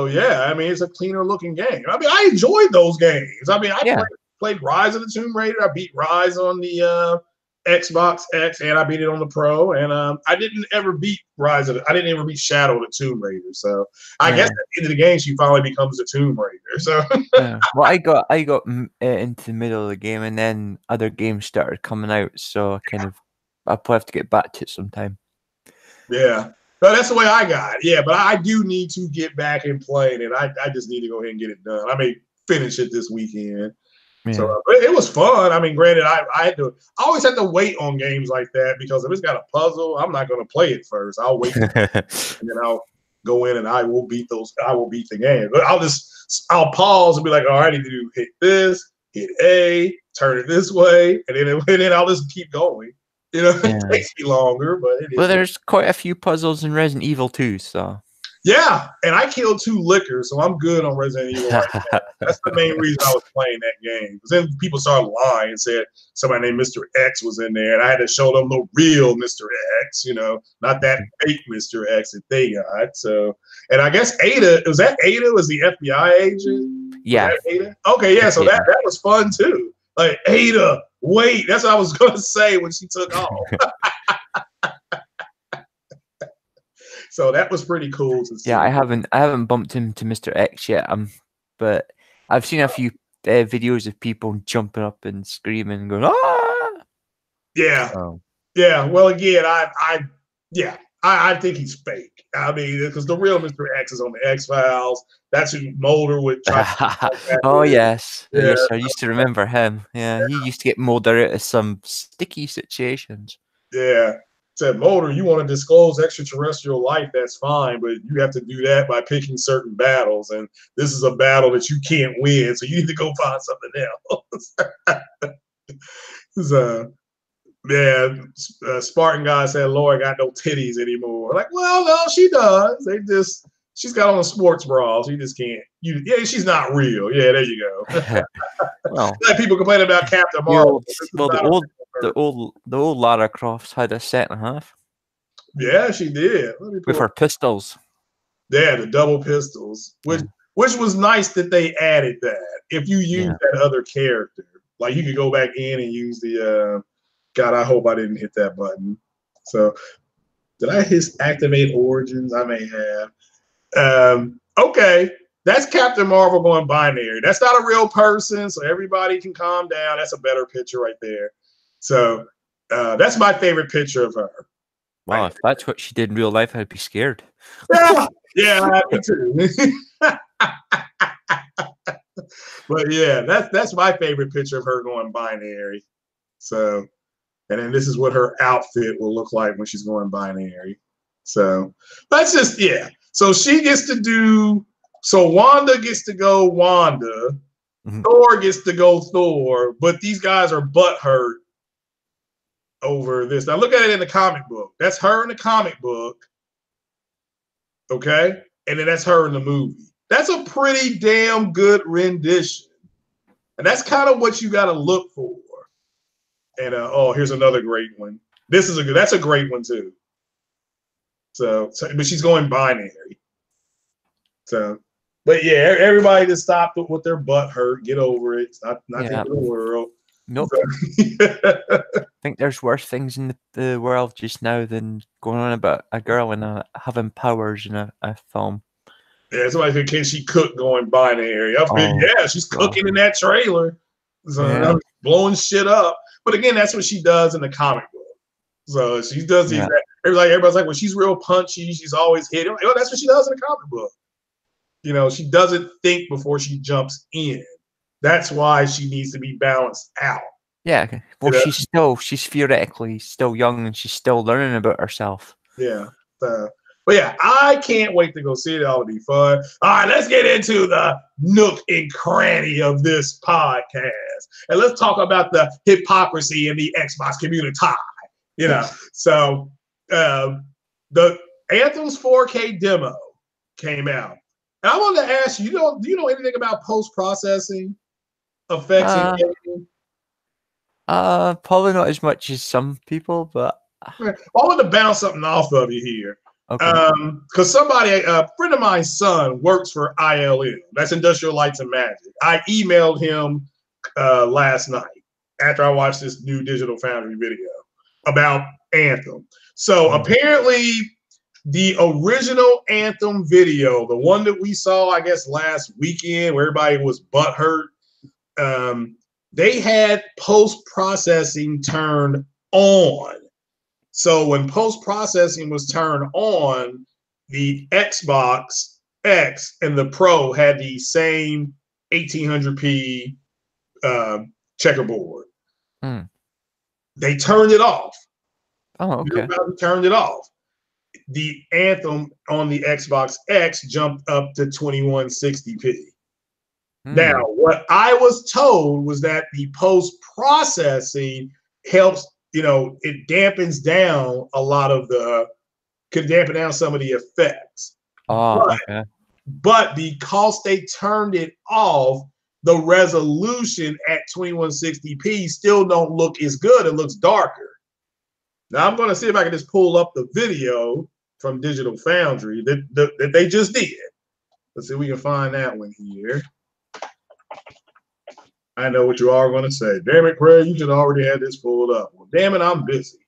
yeah, I mean, it's a cleaner looking game. I mean, I enjoyed those games. I mean, I played Rise of the Tomb Raider. I beat Rise on the Xbox X, and I beat it on the Pro. And I didn't ever beat I didn't ever beat Shadow of the Tomb Raider. So I guess at the end of the game, she finally becomes a Tomb Raider. So well, I got into the middle of the game, and then other games started coming out. So I'll probably have to get back to it sometime. Yeah. No, that's the way I got it. Yeah, but I do need to get back and play it, and I just need to go ahead and get it done. I may finish it this weekend. Yeah. So but it was fun. I mean, granted, I always have to wait on games like that because if it's got a puzzle, I'm not going to play it first. I'll wait, and then I'll go in and I will beat the game. But I'll pause and be like, all right, I need to hit this, hit A, turn it this way, and then I'll just keep going. You know, it takes me longer, but there's quite a few puzzles in Resident Evil 2, so. Yeah, and I killed 2 lickers, so I'm good on Resident Evil. That's the main reason I was playing that game. Because then people started lying and said somebody named Mr. X was in there, and I had to show them the real Mr. X, you know, not that fake Mr. X that they got. So, and I guess Ada, was the FBI agent? Yeah. Ada? Okay, yeah, so that was fun too. Like, Ada, wait, that's what I was going to say when she took off. So that was pretty cool to see. Yeah, I haven't bumped into Mr. X yet. But I've seen a few videos of people jumping up and screaming and going, ah! Yeah. Yeah. Well, again, I think he's fake. I mean, because the real Mr. X is on the X-Files. That's who Mulder would try to Oh, yes. Yeah. Yes, I used to remember him. Yeah, he used to get Mulder out of some sticky situations. Yeah. Said, Mulder, you want to disclose extraterrestrial life, that's fine, but you have to do that by picking certain battles. And this is a battle that you can't win, so you need to go find something else. So, man, Spartan guy said, Laura got no titties anymore. Like, well, no, she does. She's got on a sports bra. She just can't. She's not real. Yeah, there you go. Well, people complain about Captain Marvel. The old Lara Croft had a set and a half. Yeah, she did. With her pistols. Yeah, the double pistols, which was nice that they added that. If you use that other character, like you could go back in and use the. God, I hope I didn't hit that button. So, did I hit activate origins? I may have. Okay. That's Captain Marvel going binary. That's not a real person, so everybody can calm down. That's a better picture right there. So that's my favorite picture of her. Wow, if that's what she did in real life, I'd be scared. Yeah, yeah, me too. But yeah, that's my favorite picture of her going binary. So, and then this is what her outfit will look like when she's going binary. So that's just, yeah. So she gets to do, so Wanda gets to go Wanda, Thor gets to go Thor, but these guys are butthurt over this. Now look at it in the comic book. That's her in the comic book. Okay. And then that's her in the movie. That's a pretty damn good rendition. And that's kind of what you got to look for. And oh, here's another great one. That's a great one too. So, but she's going binary. So, but yeah, everybody just stop with their butt hurt. Get over it. It's not the end of the world. Nope. So, I think there's worse things in the world just now than going on about a girl and having powers in a film. Yeah, somebody said, can she cook going binary? Yeah, she's cooking in that trailer. So blowing shit up. But again, that's what she does in the comic book. So she does the exact. Everybody's like, well, she's real punchy. She's always hitting. Like, oh, that's what she does in the comic book. You know, she doesn't think before she jumps in. That's why she needs to be balanced out. Yeah. Okay. Well, she's theoretically still young and she's still learning about herself. Yeah. But yeah, I can't wait to go see it. That'll be fun. All right, let's get into the nook and cranny of this podcast. And let's talk about the hypocrisy in the Xbox community. You know, so the Anthem's 4K demo came out. And I wanted to ask you, do you know anything about post-processing effects in gaming? Probably not as much as some people, but I want to bounce something off of you here. Okay. Because a friend of mine's son works for ILM. That's Industrial Lights and Magic. I emailed him last night after I watched this new Digital Foundry video about Anthem. So apparently the original Anthem video, the one that we saw, I guess, last weekend where everybody was butthurt, they had post-processing turned on. So when post-processing was turned on, the Xbox X and the Pro had the same 1800p checkerboard. They turned it off. Oh, okay. They turned it off. The Anthem on the Xbox X jumped up to 2160p. Now, what I was told was that the post-processing helps, you know, it dampens down could dampen down some of the effects. But because they turned it off, the resolution at 2160p still don't look as good. It looks darker. Now I'm going to see if I can just pull up the video from Digital Foundry that they just did. Let's see if we can find that one here. I know what you are going to say. Damn it, Craig, you should already have this pulled up. Well, damn it, I'm busy.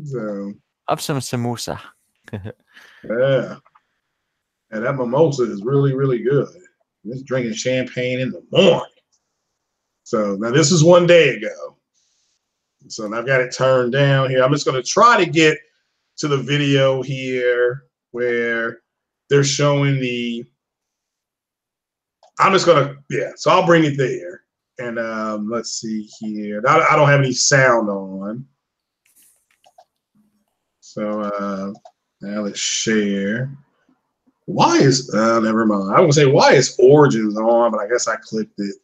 So, have some samosa. Yeah. And that mimosa is really, really good. Just drinking champagne in the morning. So now this is one day ago. So I've got it turned down here. I'm just going to try to get to the video here where they're showing so I'll bring it there. And let's see here. I don't have any sound on. So now let's share. Why is, never mind. I was going to say, why is Origins on? But I guess I clicked it.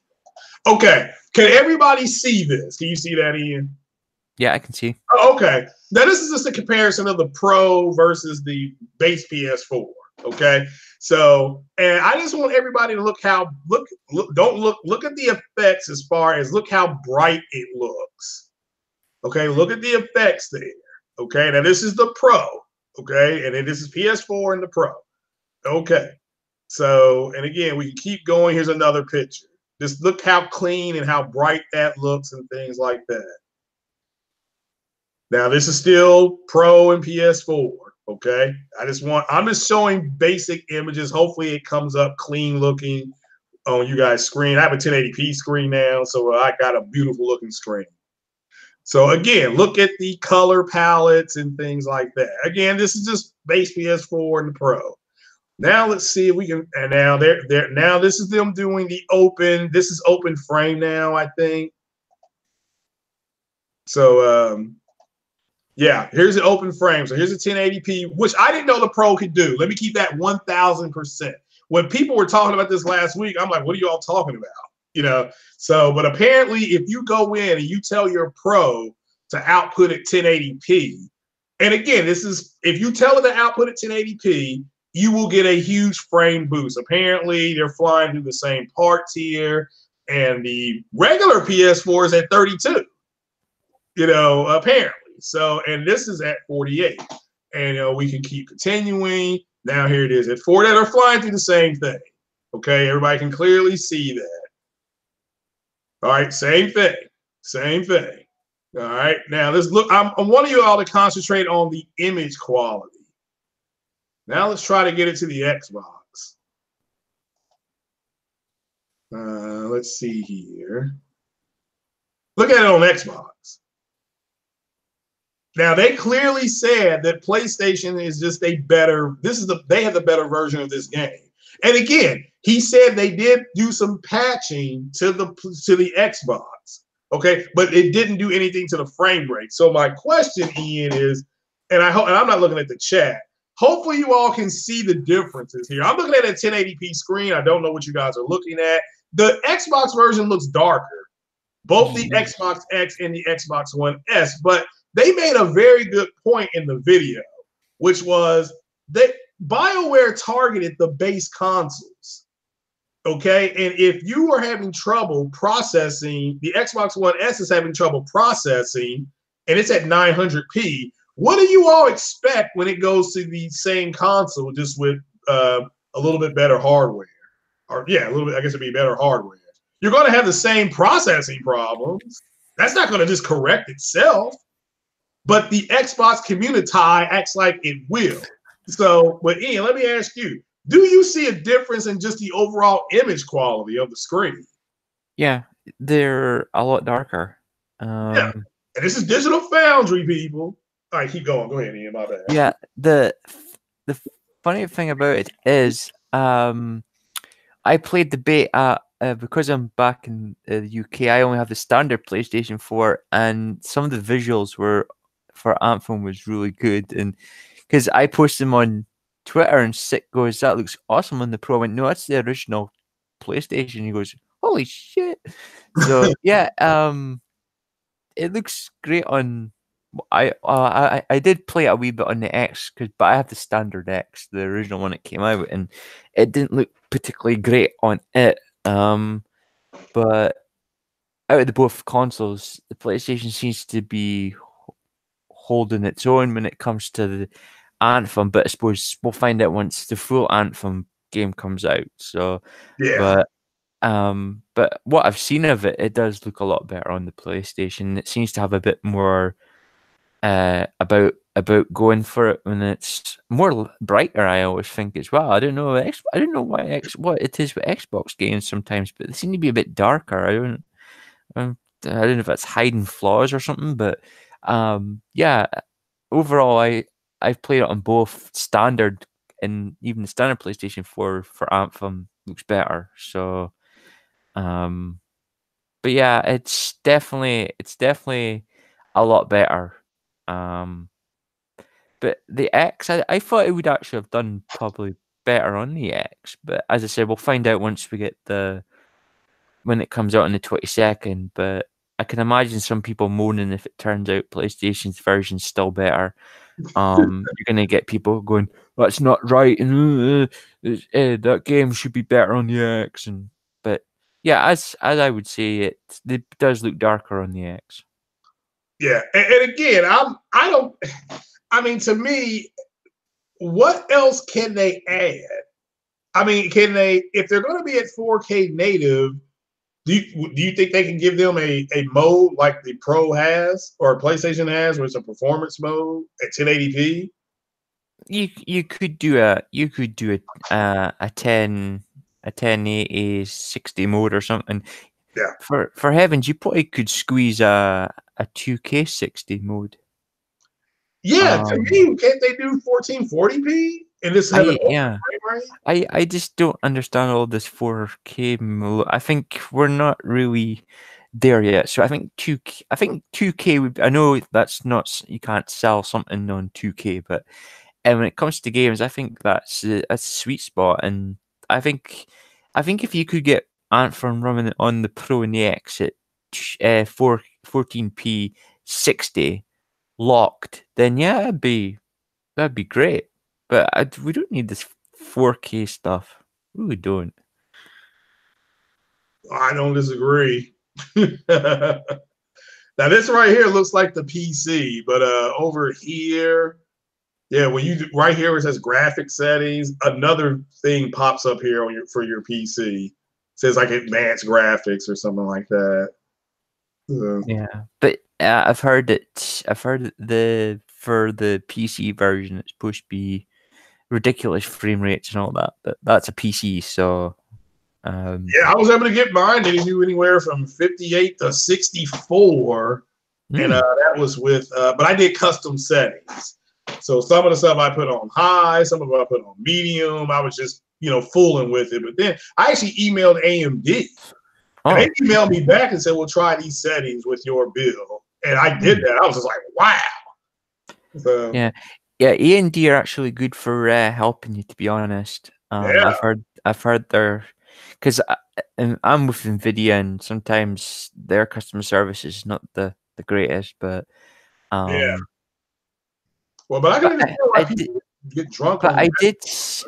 Okay. Can everybody see this? Can you see that, Ian? Yeah, I can see. Oh, okay. Now this is just a comparison of the Pro versus the base PS4. Okay. So, and I just want everybody to look at the effects as far as look how bright it looks. Okay. Look at the effects there. Okay. Now this is the Pro. Okay. And then this is PS4 and the Pro. Okay. So, and again, we can keep going. Here's another picture. Just look how clean and how bright that looks and things like that. Now, this is still Pro and PS4, okay? I'm just showing basic images. Hopefully it comes up clean looking on you guys' screen. I have a 1080p screen now, so I got a beautiful looking screen. So again, look at the color palettes and things like that. Again, this is just base PS4 and the Pro. Now let's see if we can. And now they're now this is them doing the open. This is open frame now, I think. So yeah, here's an open frame. So here's a 1080p, which I didn't know the Pro could do. Let me keep that 1000%. When people were talking about this last week, I'm like, what are you all talking about? You know, so but apparently if you go in and you tell your Pro to output at 1080p, and again, this is if you tell it to output at 1080p, you will get a huge frame boost. Apparently, they're flying through the same parts here, and the regular PS4 is at 32. You know, apparently. So, and this is at 48. And we can keep continuing. Now here it is at 4 that are flying through the same thing. Okay, everybody can clearly see that. All right, same thing. Same thing. All right, now let's look. I want you all to concentrate on the image quality. Now let's try to get it to the Xbox. Let's see here. Look at it on Xbox. Now they clearly said that PlayStation is just a better. They have the better version of this game. And again, he said they did do some patching to the Xbox. Okay, but it didn't do anything to the frame rate. So my question, Ian, is, and I hope, and I'm not looking at the chat. Hopefully you all can see the differences here. I'm looking at a 1080p screen. I don't know what you guys are looking at. The Xbox version looks darker, both the Xbox X and the Xbox One S, but they made a very good point in the video, which was that BioWare targeted the base consoles. Okay, and if you are having trouble processing, the Xbox One S is having trouble processing, and it's at 900p. What do you all expect when it goes to the same console, just with a little bit better hardware? Or yeah, a little bit. I guess it'd be better hardware. You're going to have the same processing problems. That's not going to just correct itself. But the Xbox community acts like it will. So, but Ian, let me ask you: do you see a difference in just the overall image quality of the screen? Yeah, they're a lot darker. Yeah, and this is Digital Foundry, people. All right, keep going. Go ahead, Ian. My bad. Yeah, the funny thing about it is, I played the beta because I'm back in the UK. I only have the standard PlayStation 4, and some of the visuals for Anthem was really good. And because I posted them on Twitter, and Sick goes, "That looks awesome on the Pro." I went, "No, that's the original PlayStation." He goes, "Holy shit!" So yeah, it looks great on. I did play it a wee bit on the X, but I have the standard X, the original one that came out, and it didn't look particularly great on it. But out of the both consoles, the PlayStation seems to be holding its own when it comes to the Anthem. But I suppose we'll find out once the full Anthem game comes out. So, Yeah. But what I've seen of it, it does look a lot better on the PlayStation. It seems to have a bit more about going for it when it's more brighter. I always think as well. I don't know. I don't know what it is with Xbox games sometimes, but they seem to be a bit darker. I don't know if that's hiding flaws or something, but yeah. Overall, I've played it on both standard and even the standard PlayStation 4 for Anthem looks better. So, but yeah, it's definitely a lot better. But the X, I thought it would actually have done probably better on the X. But as I said, we'll find out once we get when it comes out on the 22nd. But I can imagine some people moaning if it turns out PlayStation's version's still better. You're gonna get people going, "That's not right," and that game should be better on the X. But yeah, as I would say, it does look darker on the X. Yeah, and again, I mean, to me, what else can they add? I mean, can they, if they're going to be at 4K native, do you think they can give them a mode like the Pro has or PlayStation has, where it's a performance mode at 1080p? You could do a 1080 60 mode or something. Yeah. For heavens, you probably could squeeze a 2K60 mode. Yeah, to me, can't they do 1440p and just have an Yeah. frame rate? I just don't understand all this 4K. I think we're not really there yet. So I think 2K would. I know that's not. You can't sell something on 2K, but when it comes to games, I think that's a sweet spot. And I think if you could get Anthem running on the Pro and the X at 14p 60 locked, then yeah, that'd be great. But we don't need this 4K stuff. We really don't. I don't disagree. Now this right here looks like the PC, but over here, yeah, when you right here it says graphic settings, another thing pops up here on for your PC. It says like advanced graphics or something like that. Yeah, but I've heard that for the PC version it's supposed to be ridiculous frame rates and all that, but that's a PC, so yeah, I was able to get mine to do anywhere from 58 to 64, and that was with. But I did custom settings, so some of the stuff I put on high, some of it I put on medium. I was just fooling with it. But then I actually emailed AMD, and they emailed me back and said, "We'll try these settings with your bill," and I did that. I was just like, "Wow." So, yeah, AMD are actually good for helping you. To be honest, yeah. I've heard they're because I'm with Nvidia, and sometimes their customer service is not the greatest, but Yeah. Well, but I can understand why people get drunk on that.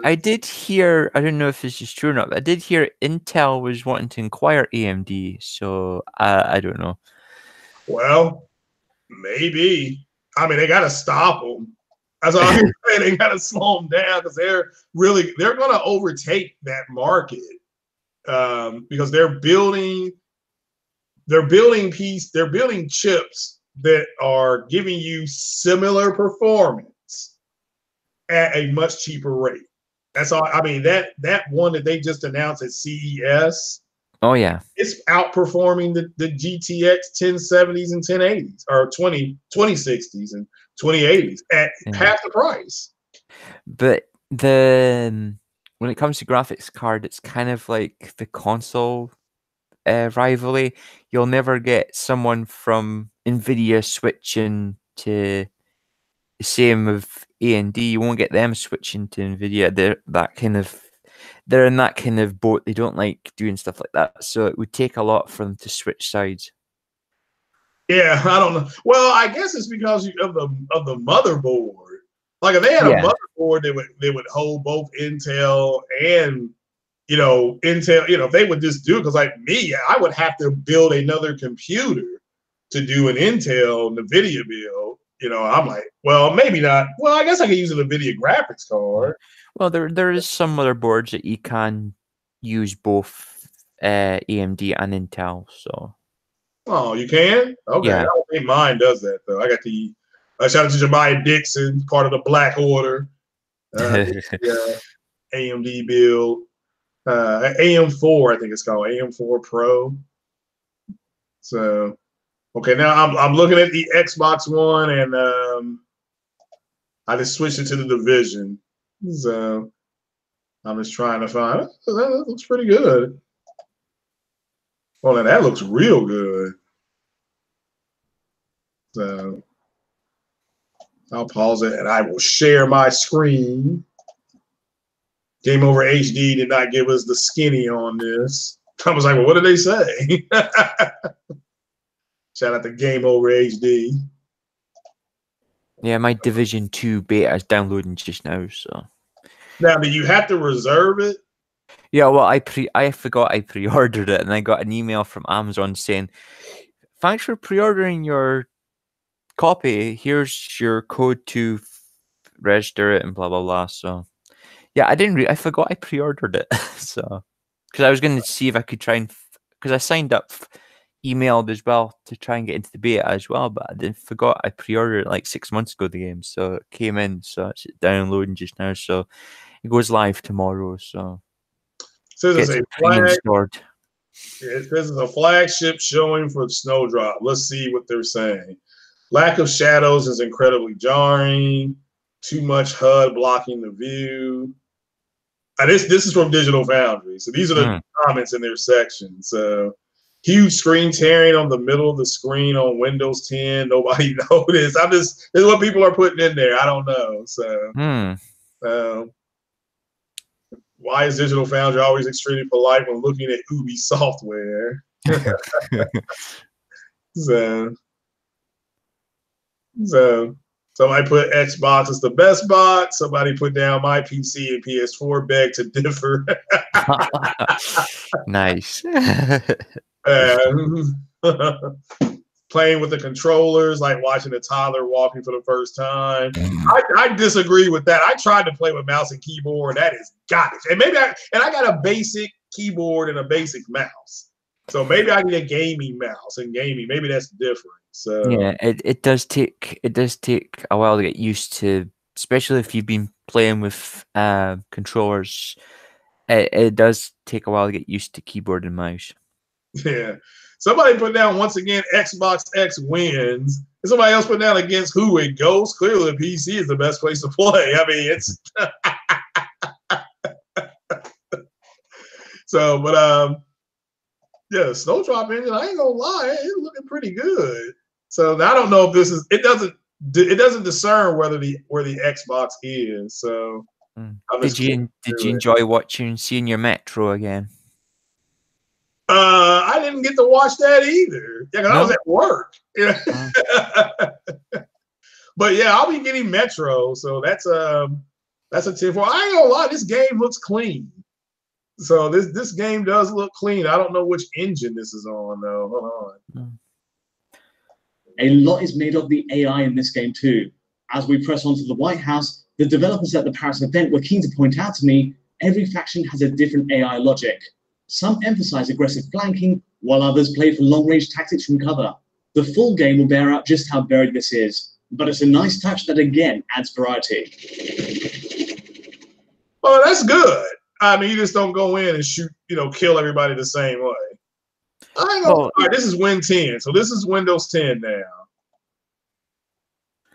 I did hear, I don't know if this is true or not, but I did hear Intel was wanting to acquire AMD, so I don't know. Well, maybe. I mean, they got to stop them. That's all I'm saying. They got to slow them down because they're going to overtake that market because they're building chips that are giving you similar performance at a much cheaper rate. That's all. I mean, that one that they just announced at CES. Oh yeah, it's outperforming the GTX 1070s and 1080s or 2060s and 2080s at half the price. But when it comes to graphics card, it's kind of like the console rivalry. You'll never get someone from Nvidia switching to the same with AMD. You won't get them switching to Nvidia. They're in that kind of boat. They don't like doing stuff like that. So it would take a lot for them to switch sides. Yeah, I don't know. Well, I guess it's because of the motherboard. Like if they had a motherboard, they would hold both Intel and Intel. If they would just do it, because like me, I would have to build another computer to do an Intel NVIDIA build. I'm like, well, maybe not. Well, I guess I could use a NVIDIA graphics card. Well, there is some motherboards that you can use both AMD and Intel. So. Oh, you can? Okay. Yeah. I don't think mine does that though. I got the shout out to Jemiah Dixon, part of the Black Order. AMD build. AM4, I think it's called AM4 Pro. So okay, now I'm looking at the Xbox One and I just switched it to the Division. So I'm just trying to find that looks pretty good. Well, now that looks real good. So I'll pause it and I will share my screen. Game Over HD did not give us the skinny on this. I was like, well, what did they say? Shout out to Game Over HD. Yeah, my Division 2 beta is downloading just now, so. Now, do you have to reserve it? Yeah, well, I forgot I pre-ordered it, and I got an email from Amazon saying, "Thanks for pre-ordering your copy. Here's your code to register it," and blah blah blah. So, yeah, I forgot I pre-ordered it, so because I was going to see if I could try and because I signed up, emailed as well to try and get into the beta as well, but I forgot I pre-ordered it like 6 months ago. The game, so it came in, so it's downloading just now. So it goes live tomorrow. So. So there's a flag. It says it's a flagship showing for Snowdrop. Let's see what they're saying. Lack of shadows is incredibly jarring. Too much HUD blocking the view. This is from Digital Foundry. So these are the comments in their section. So huge screen tearing on the middle of the screen on Windows 10. Nobody noticed. This is what people are putting in there. I don't know. So why is Digital Foundry always extremely polite when looking at Ubi software? So somebody put Xbox is the best box. Somebody put down my PC and PS4 beg to differ. Nice. Playing with the controllers, like watching a toddler walking for the first time. I disagree with that. I tried to play with mouse and keyboard. That is garbage. And I got a basic keyboard and a basic mouse. So maybe I need a gaming mouse and gaming. Maybe that's different. So yeah, it does take a while to get used to, especially if you've been playing with controllers. It does take a while to get used to keyboard and mouse. Yeah. Somebody put down once again Xbox X wins. And somebody else put down against who it goes. Clearly, the PC is the best place to play. I mean, it's so, but yeah, Snowdrop engine. I ain't gonna lie, it's looking pretty good. So I don't know if this is. It doesn't discern where the Xbox is. So did you enjoy seeing your Metro again? I didn't get to watch that either. Yeah, because I was at work. But yeah, I'll be getting Metro, so that's a 10-4. I ain't gonna lie, this game looks clean. So this game does look clean. I don't know which engine this is on though. Hold on. A lot is made of the AI in this game too. As we press onto the White House, the developers at the Paris event were keen to point out to me every faction has a different AI logic. Some emphasize aggressive flanking, while others play for long-range tactics from cover. The full game will bear out just how varied this is, but it's a nice touch that again adds variety. Oh, that's good. I mean, you just don't go in and shoot, kill everybody the same way. I ain't gonna all right, this is Win 10, so this is Windows 10 now.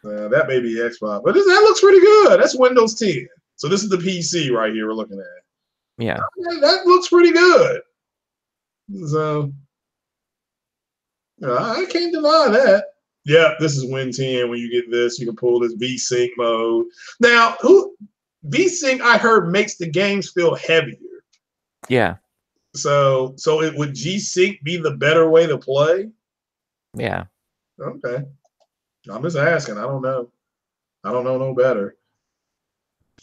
That may be Xbox, but that looks pretty good. That's Windows 10. So this is the PC right here we're looking at. Yeah, that looks pretty good. So I can't deny that. Yeah, this is Win 10. When you get this, you can pull this VSync mode. Now, VSync I heard makes the games feel heavier. Yeah. So would G-Sync be the better way to play? Yeah. Okay. I'm just asking. I don't know. I don't know no better.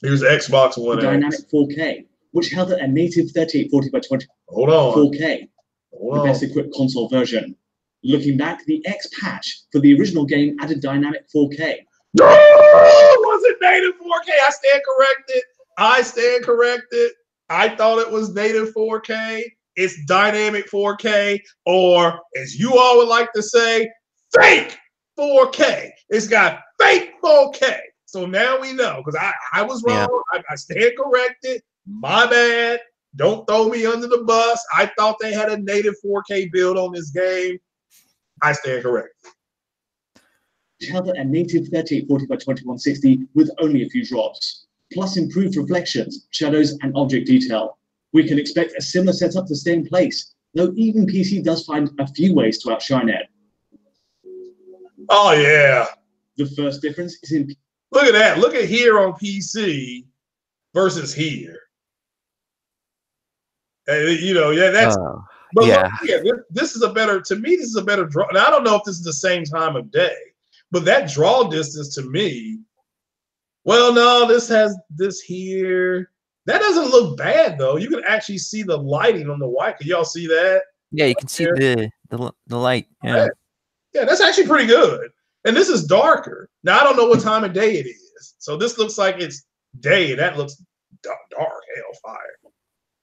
Here's Xbox One X. Dynamic 4K, which held at a native 3840 by 20. Hold on. 4K. The best equipped console version. Looking back, the X patch for the original game added dynamic 4K. Oh, was it native 4K? I stand corrected. I thought it was native 4K. It's dynamic 4K, or as you all would like to say, fake 4K. It's got fake 4K. So now we know, because I was wrong. Yeah. I stand corrected. My bad. Don't throw me under the bus. I thought they had a native 4K build on this game. I stand corrected. Held at a native 3840 by 2160 with only a few drops, plus improved reflections, shadows, and object detail. We can expect a similar setup to stay in place, though even PC does find a few ways to outshine it. Oh, yeah. The first difference is in... Look at that. Look at here on PC versus here. That's... But yeah. Look, this is a better... To me, this is a better draw. Now, I don't know if this is the same time of day, but that draw distance to me... Well, no, this has this here. That doesn't look bad, though. You can actually see the lighting on the white. Can y'all see that? Yeah, you can see the light. Yeah. Yeah, that's actually pretty good. And this is darker. Now, I don't know what time of day it is. So this looks like it's day. That looks dark, hellfire.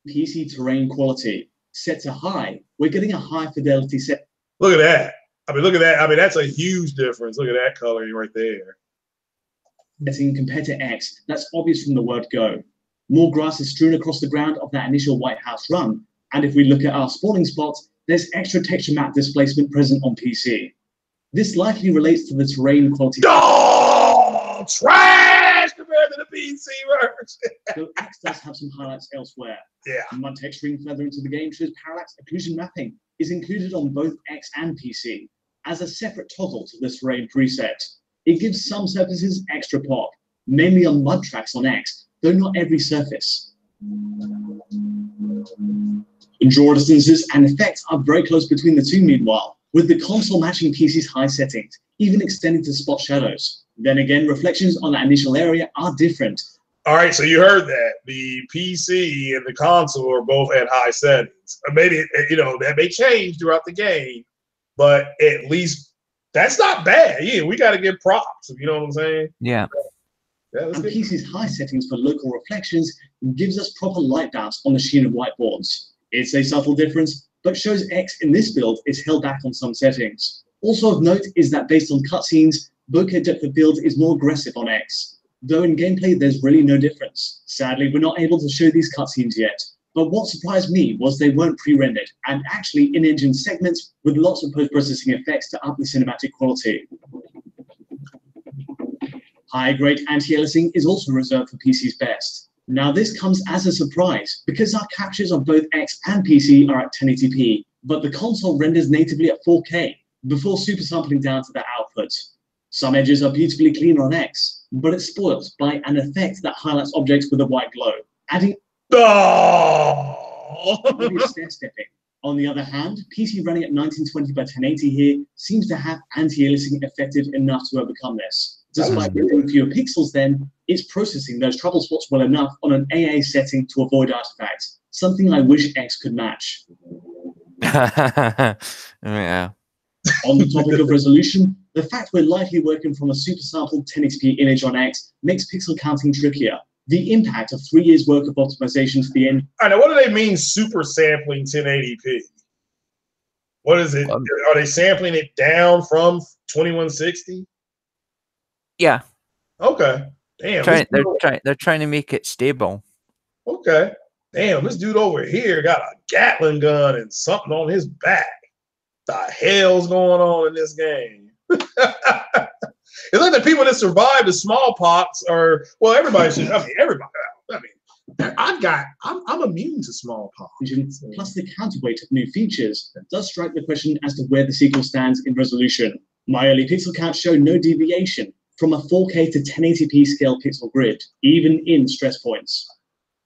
PC terrain quality set to high. We're getting a high fidelity set. Look at that. Look at that. That's a huge difference. Look at that coloring right there. Compared to X, that's obvious from the word go. More grass is strewn across the ground of that initial White House run, And if we look at our spawning spots, there's extra texture map displacement present on PC. This likely relates to the terrain quality. Oh, trash compared to the PC version. Though X does have some highlights elsewhere. Yeah. Mud texturing further into the game shows parallax occlusion mapping is included on both X and PC as a separate toggle to the terrain preset. It gives some surfaces extra pop, mainly on mud tracks on X, though not every surface. Draw distances and effects are very close between the two meanwhile, with the console matching PC's high settings, even extending to spot shadows. Then again, reflections on that initial area are different. All right, so you heard that. The PC and the console are both at high settings. Maybe, that may change throughout the game, but at least that's not bad. Yeah, we got to give props. You know what I'm saying? Yeah. And PC's high settings for local reflections gives us proper light bounce on the sheen of whiteboards. It's a subtle difference, but shows X in this build is held back on some settings. Also of note is that based on cutscenes, bokeh depth of field is more aggressive on X, though in gameplay there's really no difference. Sadly, we're not able to show these cutscenes yet, but what surprised me was they weren't pre-rendered, and actually in-engine segments with lots of post-processing effects to up the cinematic quality. High-grade anti-aliasing is also reserved for PC's best. Now this comes as a surprise, because our captures on both X and PC are at 1080p, but the console renders natively at 4K, before super sampling down to the output. Some edges are beautifully clean on X, but it's spoiled by an effect that highlights objects with a white glow, adding stair-stepping. On the other hand, PC running at 1920 by 1080 here seems to have anti-aliasing effective enough to overcome this. Despite getting fewer pixels then, it's processing those trouble spots well enough on an AA setting to avoid artifacts, something I wish X could match. Yeah. On the topic of resolution, the fact we're likely working from a super sampled 1080p image on X makes pixel counting trickier. The impact of 3 years' work of optimization to the end. All right, now what do they mean super sampling 1080p? What is it? Are they sampling it down from 2160? Yeah. Okay. Damn. They're trying to make it stable. Okay. Damn, this dude over here got a Gatling gun and something on his back. The hell's going on in this game? It's like the people that survived the smallpox are, well, everybody should, everybody. I'm immune to smallpox. Plus the counterweight of new features does strike the question as to where the sequel stands in resolution. My early pixel counts show no deviation from a 4K to 1080p scale pixel grid, even in stress points.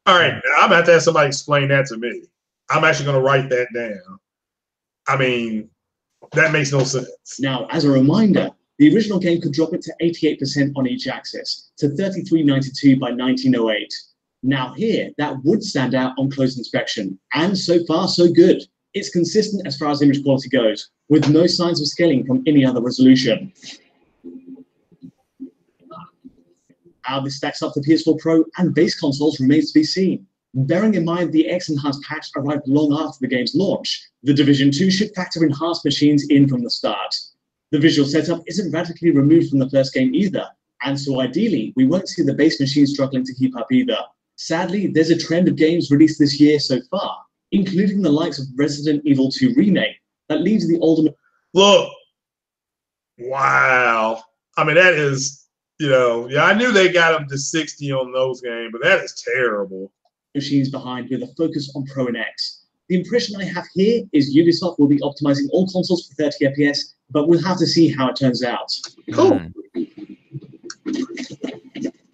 All right, I'm going to have to have somebody explain that to me. I'm actually going to write that down. I mean, that makes no sense. Now, as a reminder, the original game could drop it to 88% on each axis, to 3392 by 1908. Now here, that would stand out on close inspection, and so far so good. It's consistent as far as image quality goes, with no signs of scaling from any other resolution. How this stacks up to PS4 Pro and base consoles remains to be seen. Bearing in mind the X Enhanced patch arrived long after the game's launch, the Division 2 should factor enhanced machines in from the start. The visual setup isn't radically removed from the first game either, and so ideally, we won't see the base machine struggling to keep up either. Sadly, there's a trend of games released this year so far, including the likes of Resident Evil 2 Remake, that leaves the older... Look, wow. I mean, that is... I knew they got them to 60 on those games, but that is terrible. Machines behind with a focus on Pro and X. The impression I have here is Ubisoft will be optimizing all consoles for 30 FPS, but we'll have to see how it turns out. Cool.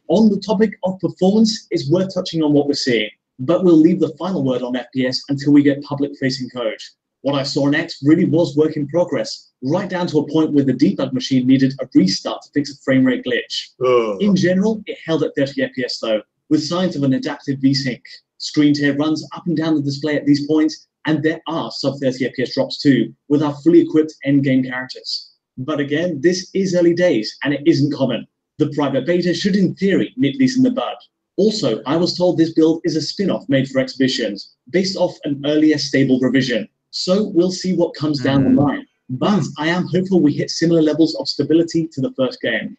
On the topic of performance, it's worth touching on what we're seeing, but we'll leave the final word on FPS until we get public-facing code. What I saw in X really was work in progress, right down to a point where the debug machine needed a restart to fix a frame rate glitch. In general, it held at 30 FPS though, with signs of an adaptive VSync. Screen tear runs up and down the display at these points, and there are sub-30 FPS drops too, with our fully equipped endgame characters. But again, this is early days, and it isn't common. The private beta should in theory nip these in the bud. Also, I was told this build is a spin-off made for exhibitions, based off an earlier stable revision. So we'll see what comes down the line. But I am hopeful we hit similar levels of stability to the first game.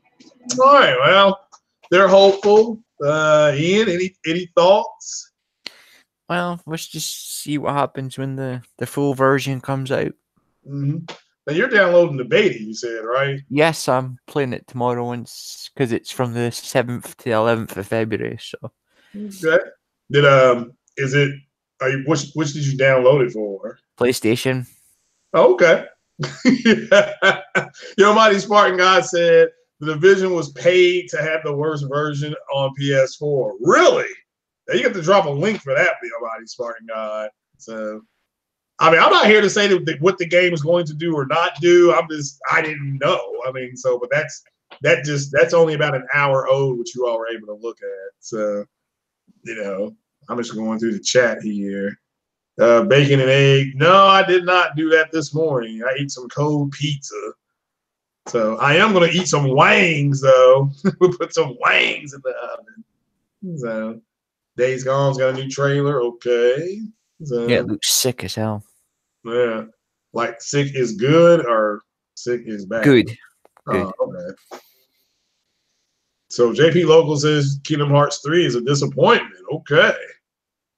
All right, well, they're hopeful. Ian, any thoughts? Well, let's just see what happens when the full version comes out. Mm-hmm. Now you're downloading the beta, you said, right? Yes, I'm playing it tomorrow once because it's from the 7th to 11th of February. So, Okay. Is it? Which did you download it for? PlayStation. Oh, okay. Mighty Spartan God said the Division was paid to have the worst version on PS4. Really? Now you have to drop a link for that, Mighty Spartan God. So, I mean, I'm not here to say what the game is going to do or not do. I didn't know. I mean, but that's only about an hour old, which you all were able to look at. So, I'm just going through the chat here. Bacon and egg. No, I did not do that this morning. I ate some cold pizza. So I am going to eat some wangs, though. We'll put some wangs in the oven. So Days Gone's got a new trailer. Okay. So, Yeah, it looks sick as hell. Yeah. Like sick is good or sick is bad? Good. Oh, okay. So JP Local says Kingdom Hearts 3 is a disappointment. Okay.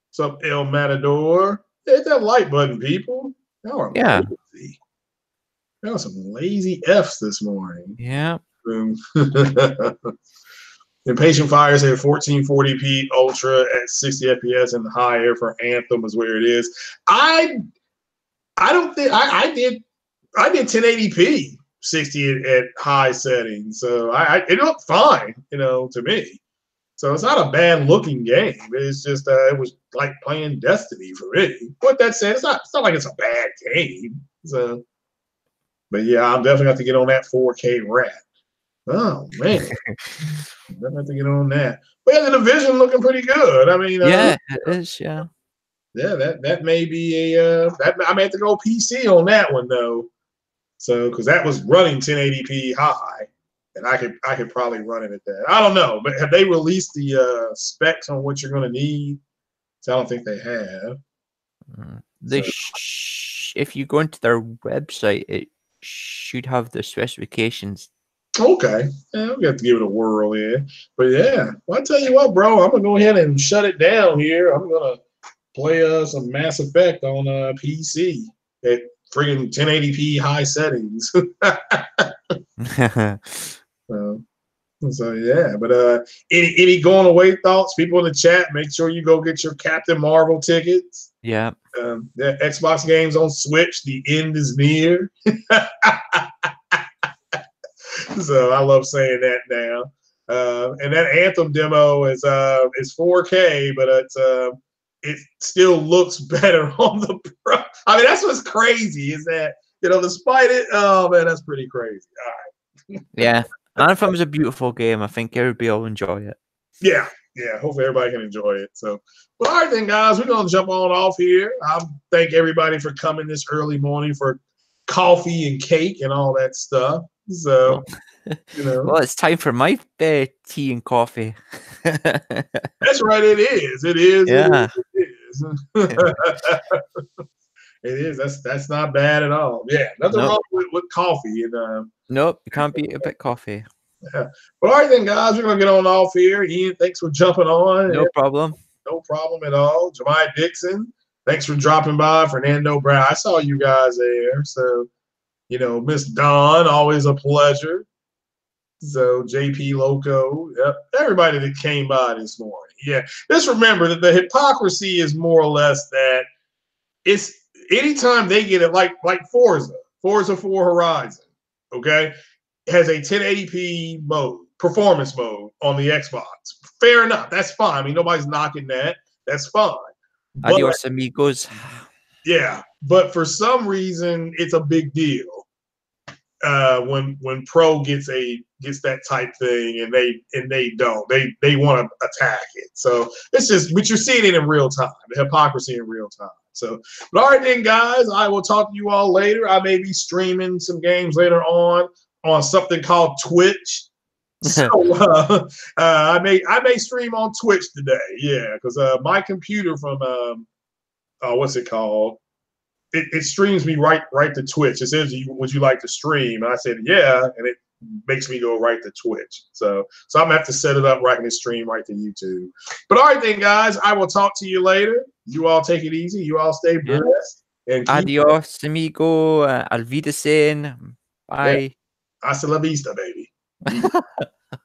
What's up, El Matador? Hit that like button, people. Y'all are lazy. Y'all some lazy Fs this morning. Yeah. Impatient Fire said 1440p Ultra at 60 FPS and higher for Anthem is where it is. I don't think I did 1080p 60 at high settings, so it looked fine, to me. So it's not a bad looking game. It's just it was like playing Destiny for me. But that said, it's not like it's a bad game. So, but yeah, I'm definitely have to get on that 4K rat. Oh man, definitely have to get on that. But yeah, the Division looking pretty good. I mean, yeah, it is. Yeah. Yeah, that may be that I may have to go PC on that one though. So because that was running 1080p high. And I could probably run it at that. I don't know, but have they released the specs on what you're going to need? So I don't think they have. If you go into their website, it should have the specifications. Okay, yeah, we have to give it a whirl here. But yeah, well, I tell you what, bro, I'm gonna go ahead and shut it down here. I'm gonna play some Mass Effect on PC at friggin' 1080p high settings. So yeah, but any going away thoughts? People in the chat, make sure you go get your Captain Marvel tickets. Yeah. The Xbox games on Switch. The end is near. So I love saying that now. And that Anthem demo is 4K, but it still looks better on the Pro. I mean, that's what's crazy is that despite it. Oh man, that's pretty crazy. All right. Yeah. Anthem is a beautiful game. I think everybody will enjoy it. Yeah. Hopefully everybody can enjoy it. So, well, all right then, guys, we're gonna jump on off here. I thank everybody for coming this early morning for coffee and cake and all that stuff. So, well, it's time for my tea and coffee. That's right. It is. It is. Yeah. It is. It is. That's not bad at all. Yeah, nothing wrong with coffee. And nope, you can't beat a bit coffee. Yeah. Well, all right then, guys, we're gonna get on off here. Ian, thanks for jumping on. No problem. No problem at all. Jemiah Dixon, thanks for dropping by. Fernando Brown, I saw you guys there. So, Miss Dawn, always a pleasure. So JP Loco, yep, everybody that came by this morning. Yeah, just remember that the hypocrisy is more or less that it's anytime they get it, like Forza 4 Horizon, okay, has a 1080p mode, performance mode on the Xbox. Fair enough, that's fine. I mean, nobody's knocking that. That's fine. Adios, amigos. Yeah, but for some reason, it's a big deal when Pro gets that type thing, and they don't. They want to attack it. So it's just, but you're seeing it in real time, the hypocrisy in real time. So, but all right then, guys, I will talk to you all later. I may be streaming some games later on something called Twitch. So I may stream on Twitch today. Yeah, because my computer from what's it called? It streams me right to Twitch. It says, would you like to stream? And I said, yeah, and it makes me go right to Twitch. So I'm gonna have to set it up where I can stream right to YouTube. But all right then, guys, I will talk to you later. You all take it easy. You all stay blessed. And keep Adios, amigo. You all stay blessed. And keep Adios, amigo. Auf Wiedersehen. Bye. Hasta la vista, baby.